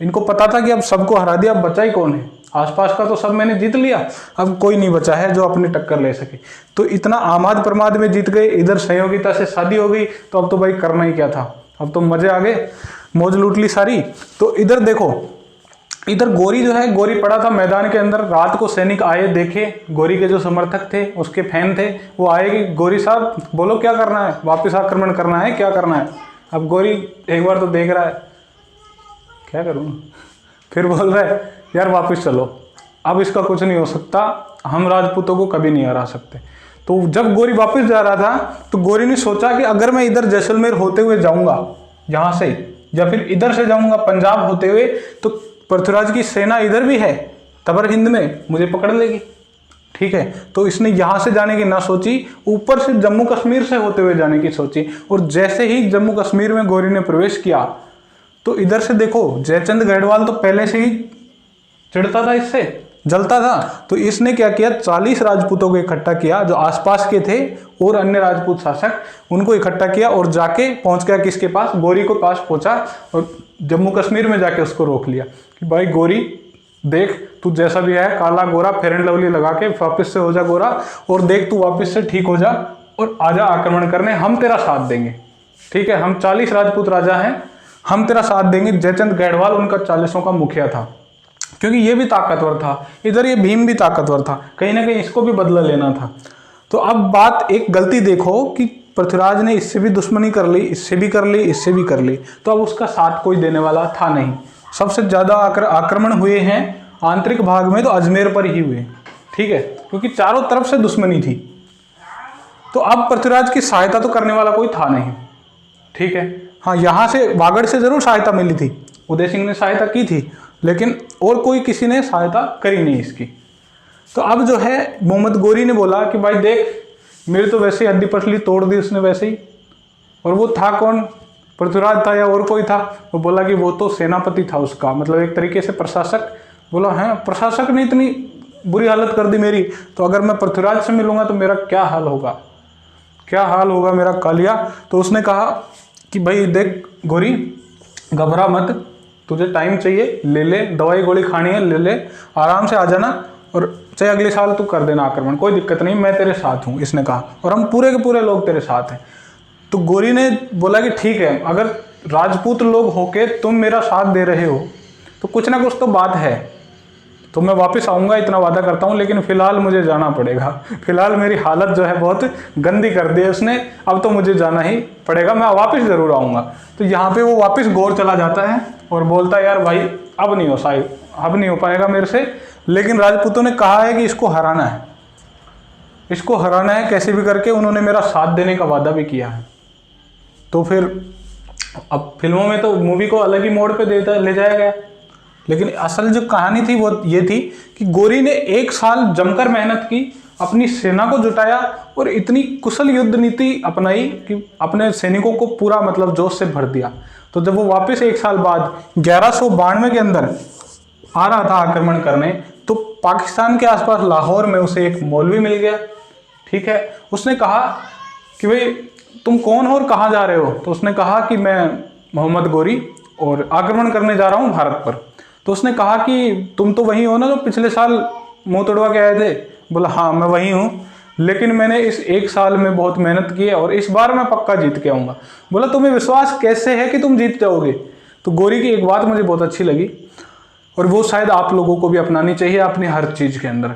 इनको पता था कि अब सबको हरा दिया, अब बचा ही कौन है? आसपास का तो सब मैंने जीत लिया, अब कोई नहीं बचा है जो अपनी टक्कर ले सके। तो इतना आमाद प्रमाद में जीत गए, इधर संयोगिता से शादी हो गई, तो अब तो भाई करना ही क्या था, अब तो मजे आ गए, मौज लूट ली सारी। तो इधर देखो, इधर गोरी जो है, गोरी पड़ा था मैदान के अंदर। रात को सैनिक आए, देखे गोरी के जो समर्थक थे, उसके फैन थे, वो आए कि गोरी साहब बोलो क्या करना है, वापस आक्रमण करना है, क्या करना है? अब गोरी एक बार तो देख रहा है, क्या करूँ, फिर बोल रहा है यार वापस चलो, अब इसका कुछ नहीं हो सकता, हम राजपूतों को कभी नहीं हरा सकते। तो जब गोरी वापस जा रहा था तो गोरी ने सोचा कि अगर मैं इधर जैसलमेर होते हुए जाऊंगा यहाँ से, या फिर इधर से जाऊंगा पंजाब होते हुए, तो पृथ्वीराज की सेना इधर भी है तबर हिंद में, मुझे पकड़ लेगी। ठीक है, तो इसने यहां से जाने की ना सोची, ऊपर से जम्मू कश्मीर से होते हुए जाने की सोची। और जैसे ही जम्मू कश्मीर में गोरी ने प्रवेश किया, तो इधर से देखो जयचंद गढ़वाल तो पहले से ही चिढ़ता था, इससे जलता था। तो इसने क्या किया, 40 राजपूतों को इकट्ठा किया जो आसपास के थे और अन्य राजपूत शासक, उनको इकट्ठा किया और जाके पहुंच गया किसके पास? गोरी को पास पहुंचा और जम्मू कश्मीर में जाके उसको रोक लिया कि भाई गोरी देख, तू जैसा भी है काला गोरा फेयर एंड लवली लगा के वापिस से हो जा गोरा, और देख तू वापिस से ठीक हो जा और आजा आक्रमण करने, हम तेरा साथ देंगे। ठीक है, हम 40 राजपूत राजा हैं, हम तेरा साथ देंगे। जयचंद गढ़वाल उनका 40 का मुखिया था, क्योंकि ये भी ताकतवर था, इधर ये भीम भी ताकतवर था, कहीं ना कहीं इसको भी बदला लेना था। तो अब बात एक गलती देखो कि पृथ्वीराज ने इससे भी दुश्मनी कर ली, इससे भी कर ली, इससे भी कर ली, तो अब उसका साथ कोई देने वाला था नहीं। सबसे ज्यादा आक्रमण हुए हैं आंतरिक भाग में तो अजमेर पर ही हुए। ठीक है, क्योंकि चारों तरफ से दुश्मनी थी, तो अब पृथ्वीराज की सहायता तो करने वाला कोई था नहीं। ठीक है, हाँ यहाँ से वागड़ से जरूर सहायता मिली थी, उदय सिंह ने सहायता की थी, लेकिन और कोई किसी ने सहायता करी नहीं इसकी। तो अब जो है मोहम्मद गोरी ने बोला कि भाई देख, मेरी तो वैसे हड्डी पसली तोड़ दी उसने वैसे ही, और वो था कौन? पृथ्वीराज था या और कोई था? वो बोला कि वो तो सेनापति था उसका, मतलब एक तरीके से प्रशासक। बोला है, प्रशासक ने इतनी बुरी हालत कर दी मेरी, तो अगर मैं पृथ्वीराज से मिलूंगा तो मेरा क्या हाल होगा, क्या हाल होगा मेरा कालिया। तो उसने कहा कि भाई देख गोरी, घबरा मत, तुझे टाइम चाहिए ले ले, दवाई गोली खानी है ले ले, आराम से आ जाना, और चाहे अगले साल तू कर देना आक्रमण, कोई दिक्कत नहीं, मैं तेरे साथ हूँ, इसने कहा, और हम पूरे के पूरे लोग तेरे साथ हैं। तो गोरी ने बोला कि ठीक है, अगर राजपूत लोग होके तुम मेरा साथ दे रहे हो तो कुछ ना कुछ तो बात है, तो मैं वापस आऊँगा, इतना वादा करता हूँ, लेकिन फिलहाल मुझे जाना पड़ेगा, फिलहाल मेरी हालत जो है बहुत गंदी कर दी है उसने, अब तो मुझे जाना ही पड़ेगा, मैं वापस ज़रूर आऊँगा। तो यहाँ पे वो वापस गौर चला जाता है और बोलता है यार भाई अब नहीं हो शायद, अब नहीं हो पाएगा मेरे से, लेकिन राजपूतों ने कहा है कि इसको हराना है, इसको हराना है कैसे भी करके। उन्होंने मेरा साथ देने का वादा भी किया है। तो फिर अब फिल्मों में तो मूवी को अलग ही मोड़ पे ले जाया गया, लेकिन असल जो कहानी थी वो ये थी कि गोरी ने 1 साल जमकर मेहनत की, अपनी सेना को जुटाया और इतनी कुशल युद्ध नीति अपनाई कि अपने सैनिकों को पूरा मतलब जोश से भर दिया। तो जब वो वापस 1 साल बाद 1192 के अंदर आ रहा था आक्रमण करने, तो पाकिस्तान के आसपास लाहौर में उसे एक मौलवी मिल गया। ठीक है, उसने कहा कि भाई तुम कौन हो और कहाँ जा रहे हो? तो उसने कहा कि मैं मोहम्मद गोरी और आक्रमण करने जा रहा हूँ भारत पर। तो उसने कहा कि तुम तो वही हो ना जो पिछले साल मुंह तोड़वा के आए थे? बोला हाँ मैं वही हूँ, लेकिन मैंने इस 1 साल में बहुत मेहनत की है और इस बार मैं पक्का जीत के आऊँगा। बोला तुम्हें विश्वास कैसे है कि तुम जीत जाओगे? तो गोरी की एक बात मुझे बहुत अच्छी लगी और वो शायद आप लोगों को भी अपनानी चाहिए अपनी हर चीज़ के अंदर।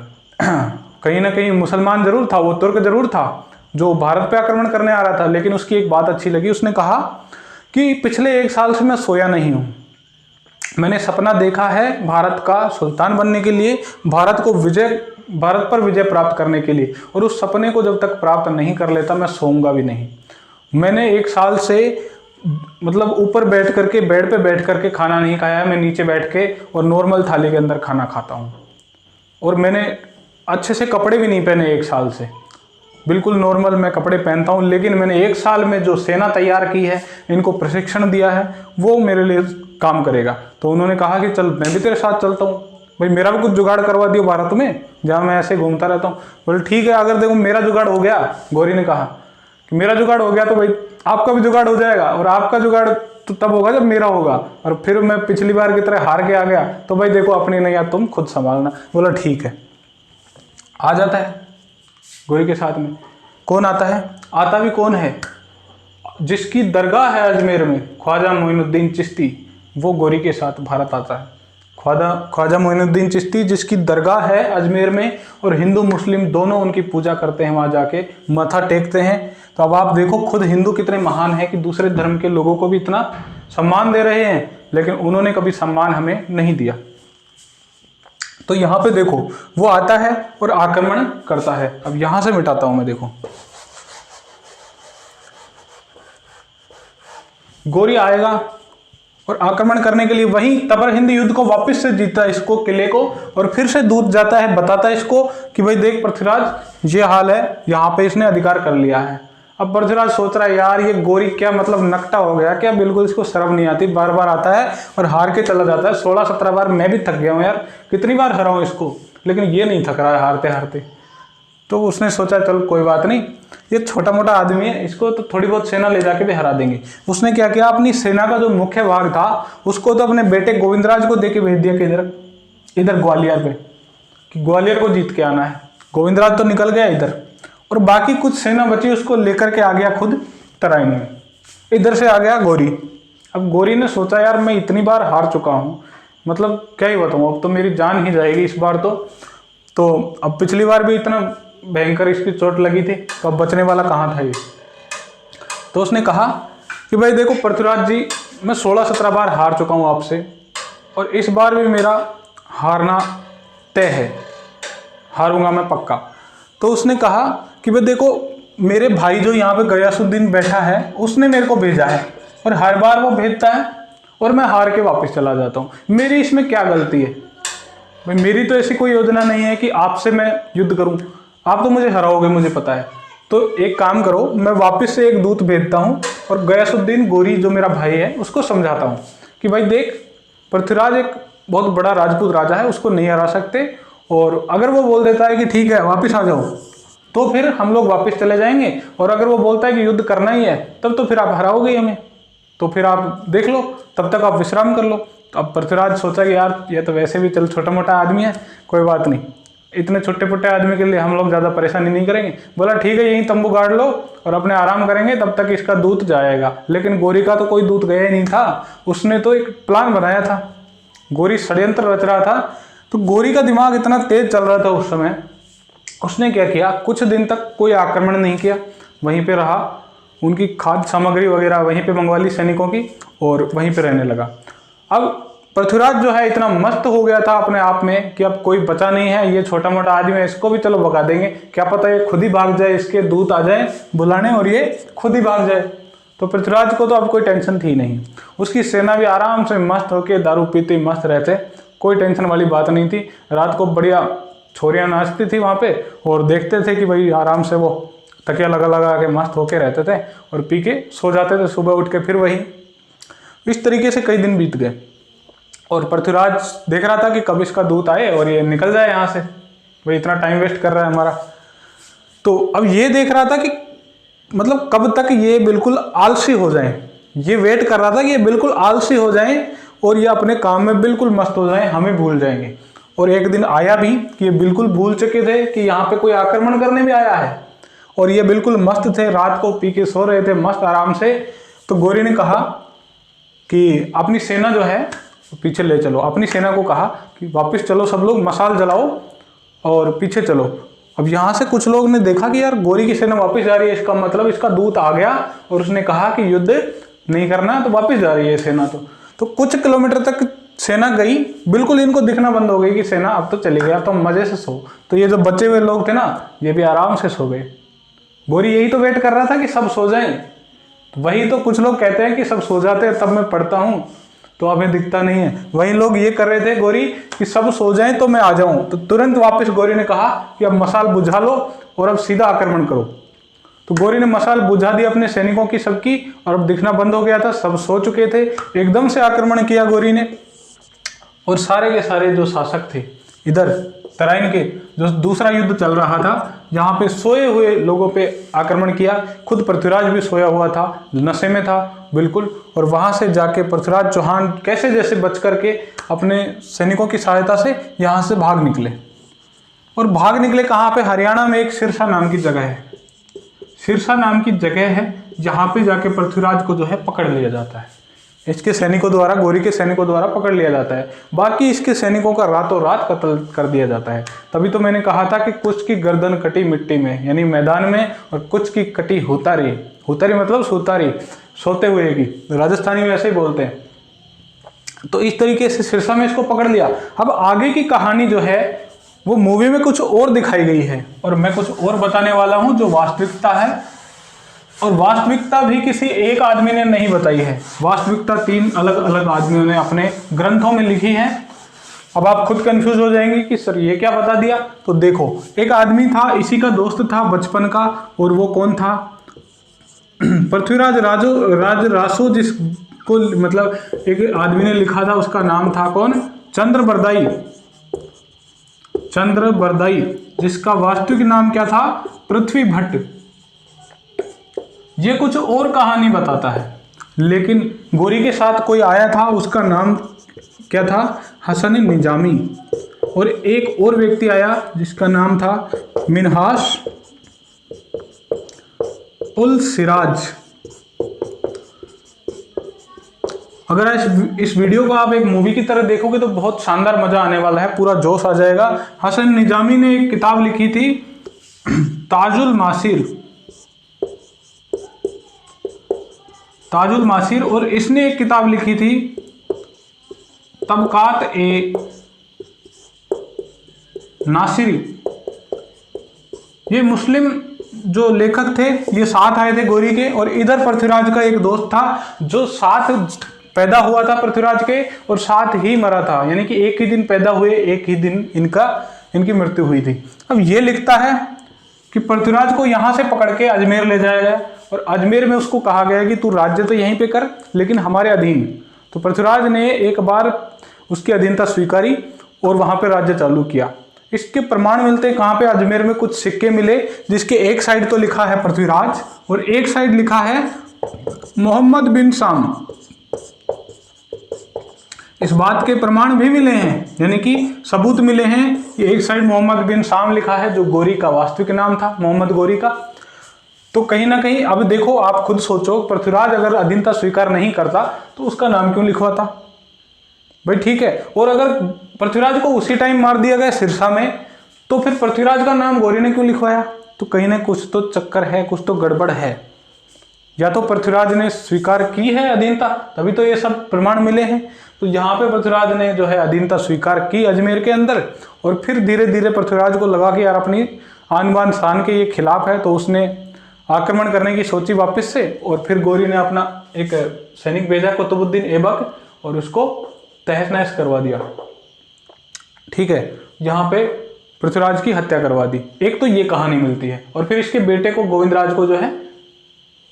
कहीं ना कहीं मुसलमान जरूर था, वो तुर्क जरूर था जो भारत पे आक्रमण करने आ रहा था, लेकिन उसकी एक बात अच्छी लगी। उसने कहा कि पिछले 1 साल से मैं सोया नहीं हूँ, मैंने सपना देखा है भारत का सुल्तान बनने के लिए, भारत पर विजय प्राप्त करने के लिए, और उस सपने को जब तक प्राप्त नहीं कर लेता मैं सोऊंगा भी नहीं। मैंने 1 साल से मतलब ऊपर बैठ करके बेड पे बैठ करके खाना नहीं खाया है, मैं नीचे बैठ के और नॉर्मल थाली के अंदर खाना खाता हूँ। और मैंने अच्छे से कपड़े भी नहीं पहने 1 साल से, बिल्कुल नॉर्मल मैं कपड़े पहनता हूँ। लेकिन मैंने 1 साल में जो सेना तैयार की है, इनको प्रशिक्षण दिया है, वो मेरे लिए काम करेगा। तो उन्होंने कहा कि चल मैं भी तेरे साथ चलता हूँ, भाई मेरा भी कुछ जुगाड़ करवा दियो भारत में जहाँ मैं ऐसे घूमता रहता हूँ। बोले ठीक है, अगर देखो मेरा जुगाड़ हो गया, गौरी ने कहा कि मेरा जुगाड़ हो गया तो भाई आपका भी जुगाड़ हो जाएगा, और आपका जुगाड़ तो तब होगा जब मेरा होगा, और फिर मैं पिछली बार की तरह हार के आ गया तो भाई देखो अपनी नैया तुम खुद संभालना। बोला ठीक है। आ जाता है गोरी के साथ में। कौन आता है? आता भी कौन है? जिसकी दरगाह है अजमेर में, ख्वाजा मोइनुद्दीन चिश्ती, वो गोरी के साथ भारत आता है। ख्वाजा मोइनुद्दीन चिश्ती जिसकी दरगाह है अजमेर में, और हिंदू मुस्लिम दोनों उनकी पूजा करते हैं, वहाँ जाके माथा टेकते हैं। तो अब आप देखो खुद हिंदू कितने महान हैं कि दूसरे धर्म के लोगों को भी इतना सम्मान दे रहे हैं, लेकिन उन्होंने कभी सम्मान हमें नहीं दिया। तो यहाँ पे देखो वो आता है और आक्रमण करता है। अब यहां से मिटाता हूं मैं, देखो गोरी आएगा और आक्रमण करने के लिए वहीं तबर हिंद युद्ध को वापस से जीतता है, इसको किले को, और फिर से दूत जाता है, बताता है इसको कि भाई देख पृथ्वीराज ये हाल है, यहाँ पे इसने अधिकार कर लिया है। अब पृथ्वीराज सोच रहा है यार ये गोरी क्या मतलब नकटा हो गया क्या, बिल्कुल इसको शर्म नहीं आती, बार बार आता है और हार के चला जाता है। 16-17 बार मैं भी थक गया हूँ यार, कितनी बार हराऊं इसको, लेकिन ये नहीं थक रहा है हारते हारते। तो उसने सोचा चल कोई बात नहीं, ये छोटा मोटा आदमी है, इसको तो थोड़ी बहुत सेना ले जाके भी हरा देंगे। उसने क्या किया, अपनी सेना का जो मुख्य भाग था उसको तो अपने बेटे गोविंदराज को दे के भेज दिया कि इधर ग्वालियर पे, कि ग्वालियर को जीत के आना है। गोविंदराज तो निकल गया इधर, और बाकी कुछ सेना बची उसको लेकर के आ गया खुद तराइन में। इधर से आ गया गोरी। अब गोरी ने सोचा यार मैं इतनी बार हार चुका हूँ, मतलब क्या ही बताऊँ, अब तो मेरी जान ही जाएगी इस बार तो अब पिछली बार भी इतना भयंकर इसकी चोट लगी थी, तो अब बचने वाला कहाँ था ये। तो उसने कहा कि भाई देखो पृथ्वीराज जी, मैं 16-17 बार हार चुका हूँ आपसे, और इस बार भी मेरा हारना तय है, हारूंगा मैं पक्का। तो उसने कहा कि भाई देखो मेरे भाई जो यहाँ पे गयासुद्दीन बैठा है उसने मेरे को भेजा है, और हर बार वो भेजता है और मैं हार के वापस चला जाता हूँ, मेरी इसमें क्या गलती है? भाई मेरी तो ऐसी कोई योजना नहीं है कि आपसे मैं युद्ध करूँ, आप तो मुझे हराओगे मुझे पता है। तो एक काम करो, मैं वापस से एक दूत भेजता हूँ और गयासुद्दीन गोरी जो मेरा भाई है उसको समझाता हूँ कि भाई देख पृथ्वीराज एक बहुत बड़ा राजपूत राजा है, उसको नहीं हरा सकते, और अगर वो बोल देता है कि ठीक है वापस आ जाओ तो फिर हम लोग वापस चले जाएंगे, और अगर वो बोलता है कि युद्ध करना ही है तब तो फिर आप हराओगे हमें, तो फिर आप देख लो, तब तक आप विश्राम कर लो। तो अब पृथ्वीराज सोचा कि यार ये तो वैसे भी चल छोटा मोटा आदमी है, कोई बात नहीं, इतने छोटे मोटे आदमी के लिए हम लोग ज़्यादा परेशानी नहीं करेंगे। बोला ठीक है यहीं तंबू गाड़ लो और अपने आराम करेंगे, तब तक इसका दूत जाएगा। लेकिन गोरी का तो कोई दूत गया ही नहीं था, उसने तो एक प्लान बनाया था, गोरी षड्यंत्र रच रहा था। तो गोरी का दिमाग इतना तेज चल रहा था उस समय, उसने क्या किया, कुछ दिन तक कोई आक्रमण नहीं किया, वहीं पे रहा, उनकी खाद्य सामग्री वगैरह वहीं पे मंगवा ली सैनिकों की, और वहीं पे रहने लगा। अब पृथ्वीराज जो है इतना मस्त हो गया था अपने आप में कि अब कोई बचा नहीं है, ये छोटा मोटा आदमी है, इसको भी चलो भगा देंगे, क्या पता ये खुद ही भाग जाए, इसके दूत आ जाए बुलाने और ये खुद ही भाग जाए। तो पृथ्वीराज को तो अब कोई टेंशन थी नहीं, उसकी सेना भी आराम से मस्त होकर दारू पीते मस्त रहते, कोई टेंशन वाली बात नहीं थी। रात को बढ़िया छोरियाँ नाचती थी वहाँ पे और देखते थे कि भाई आराम से वो तकिया लगा लगा के मस्त होके रहते थे और पी के सो जाते थे, सुबह उठ के फिर वही। इस तरीके से कई दिन बीत गए और पृथ्वीराज देख रहा था कि कब इसका दूत आए और ये निकल जाए यहाँ से, भाई इतना टाइम वेस्ट कर रहा है हमारा। तो अब ये देख रहा था कि मतलब कब तक ये बिल्कुल आलसी हो जाए, ये वेट कर रहा था कि ये बिल्कुल आलसी हो जाए और ये अपने काम में बिल्कुल मस्त हो जाए, हमें भूल जाएंगे। और एक दिन आया भी कि ये बिल्कुल भूल चुके थे कि यहाँ पे कोई आक्रमण करने भी आया है और ये बिल्कुल मस्त थे, रात को पी के सो रहे थे मस्त आराम से। तो गौरी ने कहा कि अपनी सेना जो है पीछे ले चलो, अपनी सेना को कहा कि वापस चलो, सब लोग मशाल जलाओ और पीछे चलो। अब यहाँ से कुछ लोग ने देखा कि यार गौरी की सेना वापस जा रही है, इसका मतलब इसका दूत आ गया और उसने कहा कि युद्ध नहीं करना, तो वापस जा रही है सेना। तो कुछ किलोमीटर तक सेना गई, बिल्कुल इनको दिखना बंद हो गई कि सेना अब तो चली गई, अब तो मजे से सो। तो ये जो बचे हुए लोग थे ना, ये भी आराम से सो गए। गौरी यही तो वेट कर रहा था कि सब सो जाएं। तो वही तो कुछ लोग कहते हैं कि सब सो जाते हैं तब मैं पढ़ता हूँ तो हमें दिखता नहीं है, वही लोग ये कर रहे थे गौरी कि सब सो जाएं तो मैं आ जाऊं। तो तुरंत वापस गौरी ने कहा कि अब मशाल बुझा लो और अब सीधा आक्रमण करो। तो गौरी ने मशाल बुझा दी अपने सैनिकों की सबकी और अब दिखना बंद हो गया था, सब सो चुके थे। एकदम से आक्रमण किया गौरी ने और सारे के सारे जो शासक थे इधर तराइन के, जो दूसरा युद्ध चल रहा था यहाँ पे सोए हुए लोगों पे आक्रमण किया। खुद पृथ्वीराज भी सोया हुआ था, नशे में था बिल्कुल। और वहां से जाके पृथ्वीराज चौहान कैसे जैसे बच करके अपने सैनिकों की सहायता से यहाँ से भाग निकले। और भाग निकले कहाँ पे? हरियाणा में एक सिरसा नाम की जगह है, सिरसा नाम की जगह है जहाँ पे जाके पृथ्वीराज को जो है पकड़ लिया जाता है। इसके सैनिकों द्वारा, गौरी के सैनिकों द्वारा पकड़ लिया जाता है। बाकी इसके सैनिकों का रातों रात कत्ल कर दिया जाता है। तभी तो मैंने कहा था कि कुछ की गर्दन कटी मिट्टी में, यानी मैदान में, और कुछ की कटी होतारी। होतारी मतलब सोतारी, सोते हुए की, राजस्थानी में ऐसे ही बोलते हैं। तो इस तरीके से सिरसा में इसको पकड़ लिया। अब आगे की कहानी जो है वो मूवी में कुछ और दिखाई गई है और मैं कुछ और बताने वाला हूँ जो वास्तविकता है। और वास्तविकता भी किसी एक आदमी ने नहीं बताई है, वास्तविकता 3 अलग अलग आदमियों ने अपने ग्रंथों में लिखी है। अब आप खुद कंफ्यूज हो जाएंगे कि सर ये क्या बता दिया। तो देखो, एक आदमी था, इसी का दोस्त था बचपन का, और वो कौन था? पृथ्वीराज रासो, जिसको मतलब एक आदमी ने लिखा था, उसका नाम था कौन? चंद्रबरदाई। चंद्रबरदाई, जिसका वास्तविक नाम क्या था? पृथ्वी भट्ट। ये कुछ और कहानी बताता है, लेकिन गौरी के साथ कोई आया था, उसका नाम क्या था? हसन निजामी। और एक और व्यक्ति आया जिसका नाम था मिनहास उल सिराज। अगर इस वीडियो को आप एक मूवी की तरह देखोगे तो बहुत शानदार मजा आने वाला है, पूरा जोश आ जाएगा। हसन निजामी ने एक किताब लिखी थी ताजुल मासिर, और इसने एक किताब लिखी थी तबकात ए नासिरी। ये मुस्लिम जो लेखक थे ये साथ आए थे गौरी के, और इधर पृथ्वीराज का एक दोस्त था जो साथ पैदा हुआ था पृथ्वीराज के और साथ ही मरा था, यानी कि एक ही दिन पैदा हुए, एक ही दिन इनकी मृत्यु हुई थी। अब ये लिखता है कि पृथ्वीराज को यहाँ से पकड़ के अजमेर ले जाया गया और अजमेर में उसको कहा गया कि तू राज्य तो यहीं पे कर लेकिन हमारे अधीन। तो पृथ्वीराज ने एक बार उसकी अधीनता स्वीकारी और वहां पे राज्य चालू किया। इसके प्रमाण मिलते हैं कहाँ पे? अजमेर में कुछ सिक्के मिले जिसके एक साइड तो लिखा है पृथ्वीराज और एक साइड लिखा है मोहम्मद बिन शाम। इस बात के प्रमाण भी मिले हैं, यानी कि सबूत मिले हैं कि एक साइड मोहम्मद बिन शाम लिखा है जो गौरी का वास्तविक नाम था, मोहम्मद गौरी का। तो कहीं ना कहीं अब देखो, आप खुद सोचो, पृथ्वीराज अगर अधीनता स्वीकार नहीं करता तो उसका नाम क्यों लिखवाता भाई? ठीक है, और अगर पृथ्वीराज को उसी टाइम मार दिया गया सिरसा में तो फिर पृथ्वीराज का नाम गौरी ने क्यों लिखवाया? तो कहीं ना कुछ तो चक्कर है, कुछ तो गड़बड़ है। या तो पृथ्वीराज ने स्वीकार की है अधीनता, तभी तो ये सब प्रमाण मिले हैं। तो यहाँ पे पृथ्वीराज ने जो है अधीनता स्वीकार की अजमेर के अंदर, और फिर धीरे धीरे पृथ्वीराज को लगा कि यार अपनी आन बान शान के ये खिलाफ है, तो उसने आक्रमण करने की सोची वापस से, और फिर गौरी ने अपना एक सैनिक भेजा कुतुबुद्दीन ऐबक, और उसको तहस नहस करवा दिया। ठीक है, यहाँ पे पृथ्वीराज की हत्या करवा दी। एक तो ये कहानी मिलती है, और फिर इसके बेटे को गोविंदराज को जो है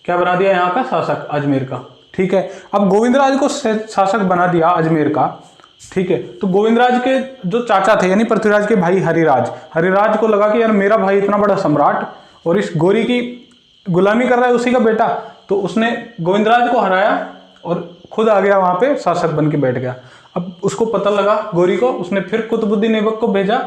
क्या बना दिया, यहाँ का शासक अजमेर का। ठीक है, अब गोविंदराज को शासक बना दिया अजमेर का। ठीक है, तो गोविंदराज के जो चाचा थे यानी पृथ्वीराज के भाई हरिराज को लगा कि यार मेरा भाई इतना बड़ा सम्राट और इस गौरी की गुलामी कर रहा है उसी का बेटा, तो उसने गोविंदराज को हराया और खुद आ गया वहां पे शासक बन के बैठ गया। अब उसको पता लगा गौरी को, उसने फिर कुतुबुद्दीन ऐबक को भेजा,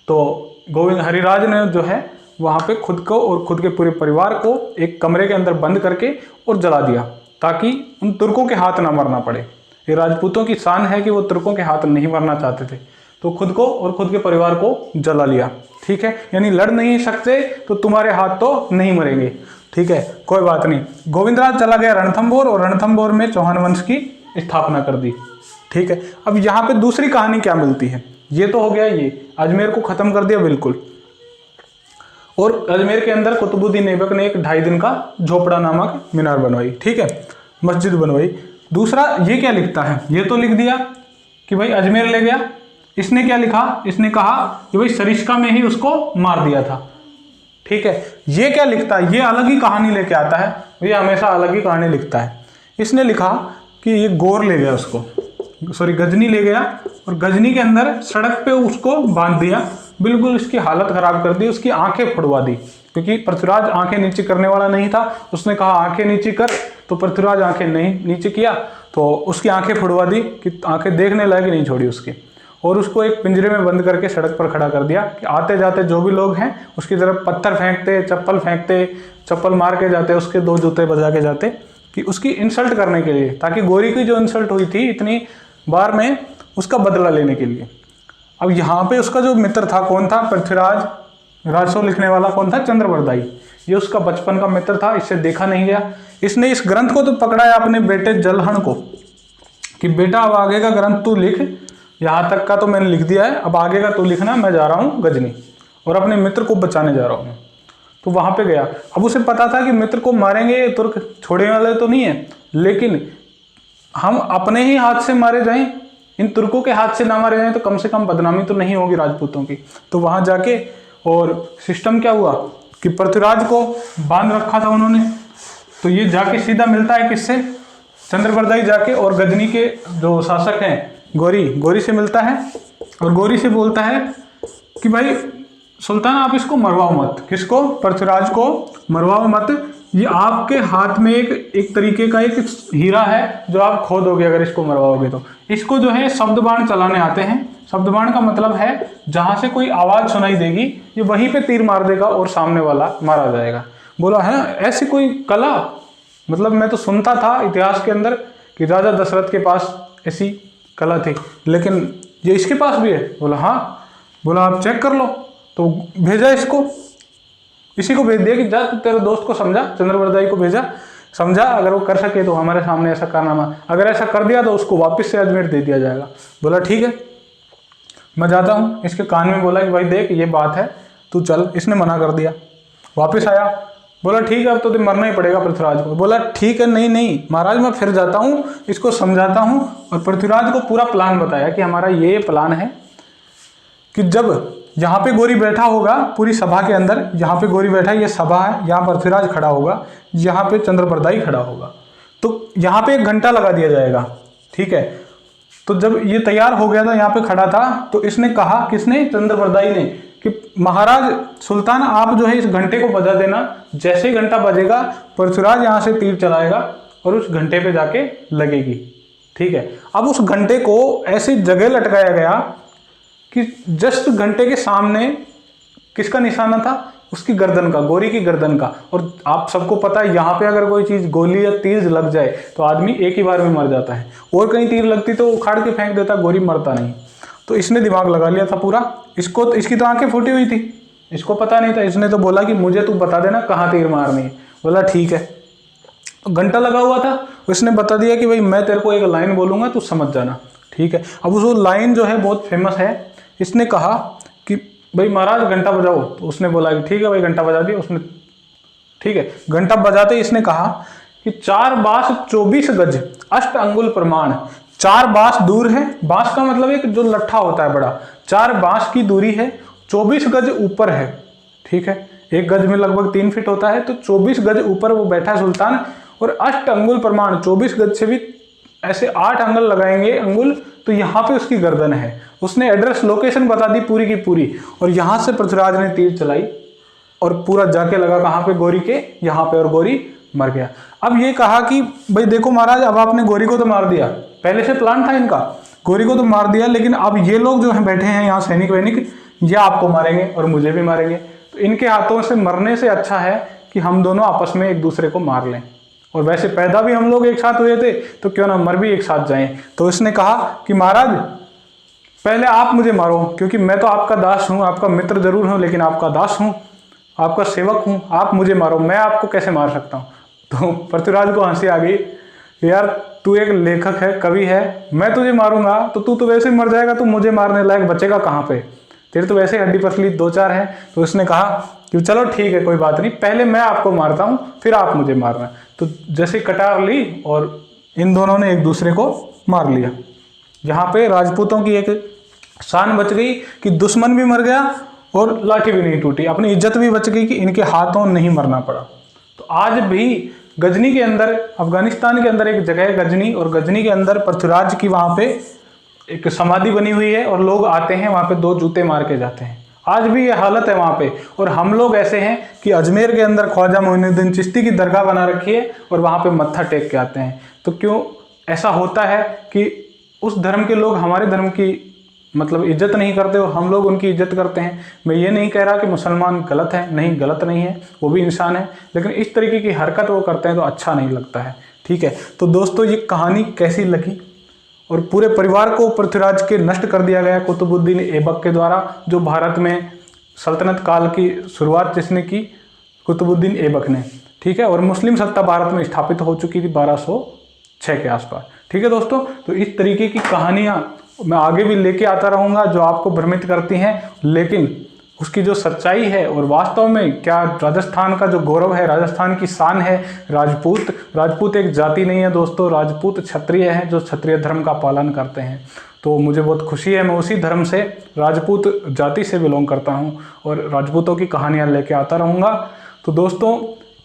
तो हरिराज ने जो है वहां पे खुद को और खुद के पूरे परिवार को एक कमरे के अंदर बंद करके और जला दिया, ताकि उन तुर्कों के हाथ ना मरना पड़े। ये राजपूतों की शान है कि वो तुर्कों के हाथ नहीं मरना चाहते थे, तो खुद को और खुद के परिवार को जला लिया। ठीक है, यानी लड़ नहीं सकते तो तुम्हारे हाथ तो नहीं मरेंगे। ठीक है, कोई बात नहीं। गोविंदराज चला गया रणथंभौर, और रणथंभौर में चौहान वंश की स्थापना कर दी। ठीक है, अब यहाँ पे दूसरी कहानी क्या मिलती है, ये तो हो गया, ये अजमेर को खत्म कर दिया बिल्कुल, और अजमेर के अंदर कुतुबुद्दीन ऐबक ने एक 2.5 दिन का झोपड़ा नामक मीनार बनवाई। ठीक है, मस्जिद बनवाई। दूसरा ये क्या लिखता है, ये तो लिख दिया कि भाई अजमेर ले गया। इसने क्या लिखा, इसने कहा कि भाई सरिस्का में ही उसको मार दिया था। ठीक है, ये क्या लिखता है, ये अलग ही कहानी लेके आता है, ये हमेशा अलग ही कहानी लिखता है। इसने लिखा कि ये गौर ले गया उसको, सॉरी गजनी ले गया, और गजनी के अंदर सड़क पे उसको बांध दिया, बिल्कुल उसकी हालत खराब कर दी, उसकी आंखें फुड़वा दी, क्योंकि पृथ्वीराज आंखें नीचे करने वाला नहीं था। उसने कहा आंखें नीचे कर, तो पृथ्वीराज आंखें नहीं नीचे किया, तो उसकी आंखें फुड़वा दी कि आंखें देखने लायक नहीं छोड़ी उसकी, और उसको एक पिंजरे में बंद करके सड़क पर खड़ा कर दिया कि आते जाते जो भी लोग हैं उसकी तरफ पत्थर फेंकते, चप्पल मार के जाते, उसके 2 जूते बजा के जाते, कि उसकी इंसल्ट करने के लिए, ताकि गौरी की जो इंसल्ट हुई थी इतनी बार में उसका बदला लेने के लिए। अब यहाँ पे उसका जो मित्र था, कौन था, पृथ्वीराज राजसो लिखने वाला कौन था, चंद्रबरदाई। ये उसका बचपन का मित्र था, इससे देखा नहीं गया। इसने इस ग्रंथ को तो पकड़ाया अपने बेटे जलहण को कि बेटा अब आगे का ग्रंथ तू लिख, यहाँ तक का तो मैंने लिख दिया है, अब आगे का तू लिखना, मैं जा रहा हूँ गजनी और अपने मित्र को बचाने जा रहा हूँ। तो वहां पे गया। अब उसे पता था कि मित्र को मारेंगे, तुर्क छोड़ने वाले तो नहीं है, लेकिन हम अपने ही हाथ से मारे जाएं, इन तुर्कों के हाथ से ना मारे जाएं, तो कम से कम बदनामी तो नहीं होगी राजपूतों की। तो वहां जाके और सिस्टम क्या हुआ कि पृथ्वीराज को बांध रखा था उन्होंने, तो ये जाके सीधा मिलता है किससे, चंद्रबरदाई जाके और गजनी के जो शासक हैं गौरी से मिलता है, और गौरी से बोलता है कि भाई सुल्तान आप इसको मरवाओ मत। किसको, पृथ्वीराज को मरवाओ मत, ये आपके हाथ में एक तरीके का एक हीरा है जो आप खो दोगे अगर इसको मरवाओगे। तो इसको जो है शब्द बाण चलाने आते हैं। शब्द बाण का मतलब है जहां से कोई आवाज सुनाई देगी ये वहीं पे तीर मार देगा और सामने वाला मारा जाएगा। बोला है ऐसी कोई कला, मतलब मैं तो सुनता था इतिहास के अंदर कि राजा दशरथ के पास ऐसी कला थी, लेकिन ये इसके पास भी है। बोला हाँ। बोला आप चेक कर लो। तो भेजा इसको, इसी को भेज दिया कि जा तेरे दोस्त को समझा, चंद्रबरदाई को भेजा, समझा अगर वो कर सके तो हमारे सामने ऐसा कारनामा, अगर ऐसा कर दिया तो उसको वापस से अजमेर दे दिया जाएगा। बोला ठीक है मैं जाता हूँ। इसके कान में बोला कि भाई देख ये बात है तू चल। इसने मना कर दिया, वापस आया, बोला ठीक है अब तो मरना ही पड़ेगा पृथ्वीराज को। बोला ठीक है नहीं महाराज मैं फिर जाता हूँ, इसको समझाता हूँ। और पृथ्वीराज को पूरा प्लान बताया कि हमारा ये प्लान है कि जब यहाँ पे गौरी बैठा होगा पूरी सभा के अंदर, यहाँ पे गौरी बैठा है, ये सभा है, यहाँ पृथ्वीराज खड़ा होगा, यहाँ पे चंद्रबरदाई खड़ा होगा, तो यहाँ पे 1 घंटा लगा दिया जाएगा। ठीक है, तो जब ये तैयार हो गया था यहाँ पे खड़ा था, तो इसने कहा, किसने, चंद्रबरदाई ने, कि महाराज सुल्तान आप जो है इस घंटे को बजा देना, जैसे ही घंटा बजेगा पृथ्वीराज यहाँ से तीर चलाएगा और उस घंटे पे जाके लगेगी। ठीक है, अब उस घंटे को ऐसी जगह लटकाया गया कि जस्ट घंटे के सामने किसका निशाना था, उसकी गर्दन का, गौरी की गर्दन का। और आप सबको पता है यहाँ पे अगर कोई चीज गोली या तीर लग जाए तो आदमी एक ही बार में मर जाता है, और कहीं तीर लगती तो उखाड़ के फेंक देता, गौरी मरता नहीं। तो इसने दिमाग लगा लिया था पूरा। इसकी तो आंखें फूटी हुई थी, इसको पता नहीं था। इसने तो बोला कि मुझे तू बता देना कहाँ तीर मारनी है। बोला ठीक है। घंटा लगा हुआ था, उसने बता दिया कि भाई मैं तेरे को एक लाइन बोलूँगा तू समझ जाना, ठीक है। अब वो लाइन जो है बहुत फेमस है। इसने कहा कि भाई महाराज घंटा बजाओ, तो उसने बोला कि ठीक है भाई घंटा बजा दिया उसने, ठीक है। घंटा बजाते ही इसने कहा कि 4 बांस 24 गज 8 अंगुल प्रमाण। 4 बांस दूर है, बांस का मतलब एक जो लट्ठा होता है बड़ा, 4 बांस की दूरी है, 24 गज ऊपर है, ठीक है। एक गज में लगभग 3 फीट होता है, तो 24 गज ऊपर वो बैठा है सुल्तान, और 8 अंगुल प्रमाण 24 गज से भी ऐसे 8 अंगुल लगाएंगे अंगुल, तो यहाँ पे उसकी गर्दन है। उसने एड्रेस लोकेशन बता दी पूरी की पूरी, और यहाँ से पृथ्वीराज ने तीर चलाई और पूरा जाके लगा कहाँ पे, गौरी के यहाँ पे, और गौरी मर गया। अब ये कहा कि भाई देखो महाराज, अब आपने गौरी को तो मार दिया, पहले से प्लान था इनका, गौरी को तो मार दिया, लेकिन अब ये लोग जो है बैठे हैं यहाँ सैनिक वैनिक, ये आपको मारेंगे और मुझे भी मारेंगे, तो इनके हाथों से मरने से अच्छा है कि हम दोनों आपस में एक दूसरे को मार लें, और वैसे पैदा भी हम लोग एक साथ हुए थे, तो क्यों ना मर भी एक साथ जाएं। तो इसने कहा कि महाराज पहले आप मुझे मारो, क्योंकि मैं तो आपका दास हूँ, आपका मित्र जरूर हूँ लेकिन आपका दास हूँ, आपका सेवक हूँ, आप मुझे मारो, मैं आपको कैसे मार सकता हूँ। तो पृथ्वीराज को हंसी आ गई, यार तू एक लेखक है, कवि है, मैं तुझे मारूंगा तो तू तो वैसे ही मर जाएगा, तू मुझे मारने लायक बचेगा कहाँ पे, तेरे तो वैसे हड्डी पसली 2-4 है। तो उसने कहा कि चलो ठीक है कोई बात नहीं, पहले मैं आपको मारता हूँ फिर आप मुझे मारना। तो जैसे कटार ली और इन दोनों ने एक दूसरे को मार लिया। यहाँ पे राजपूतों की एक शान बच गई कि दुश्मन भी मर गया और लाठी भी नहीं टूटी, अपनी इज्जत भी बच गई कि इनके हाथों नहीं मरना पड़ा। तो आज भी गजनी के अंदर, अफगानिस्तान के अंदर एक जगह है गजनी, और गजनी के अंदर पृथ्वीराज की वहाँ पे एक समाधि बनी हुई है, और लोग आते हैं वहाँ पे 2 जूते मार के जाते हैं। आज भी ये हालत है वहाँ पे। और हम लोग ऐसे हैं कि अजमेर के अंदर ख्वाजा मोइनुद्दीन चिश्ती की दरगाह बना रखी है और वहाँ पे मत्था टेक के आते हैं। तो क्यों ऐसा होता है कि उस धर्म के लोग हमारे धर्म की मतलब इज्जत नहीं करते और हम लोग उनकी इज्जत करते हैं। मैं ये नहीं कह रहा कि मुसलमान गलत है, नहीं गलत नहीं है, वो भी इंसान है, लेकिन इस तरीके की हरकत वो करते हैं तो अच्छा नहीं लगता है, ठीक है। तो दोस्तों ये कहानी कैसी लगी, और पूरे परिवार को पृथ्वीराज के नष्ट कर दिया गया कुतुबुद्दीन ऐबक के द्वारा, जो भारत में सल्तनत काल की शुरुआत जिसने की, कुतुबुद्दीन ऐबक ने, ठीक है। और मुस्लिम सत्ता भारत में स्थापित हो चुकी थी 1206 के आसपास, ठीक है दोस्तों। तो इस तरीके की कहानियाँ मैं आगे भी लेके आता रहूँगा जो आपको भ्रमित करती हैं, लेकिन उसकी जो सच्चाई है और वास्तव में क्या राजस्थान का जो गौरव है, राजस्थान की शान है राजपूत। राजपूत एक जाति नहीं है दोस्तों, राजपूत क्षत्रिय हैं जो क्षत्रिय धर्म का पालन करते हैं। तो मुझे बहुत खुशी है, मैं उसी धर्म से, राजपूत जाति से बिलोंग करता हूं और राजपूतों की कहानियां लेके आता रहूँगा। तो दोस्तों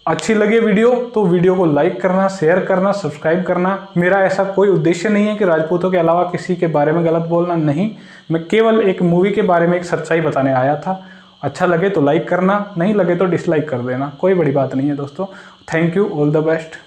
अच्छी लगे वीडियो तो वीडियो को लाइक करना, शेयर करना, सब्सक्राइब करना। मेरा ऐसा कोई उद्देश्य नहीं है कि राजपूतों के अलावा किसी के बारे में गलत बोलना, नहीं, मैं केवल एक मूवी के बारे में एक सच्चाई बताने आया था। अच्छा लगे तो लाइक करना, नहीं लगे तो डिसलाइक कर देना, कोई बड़ी बात नहीं है दोस्तों। Thank you, all the best.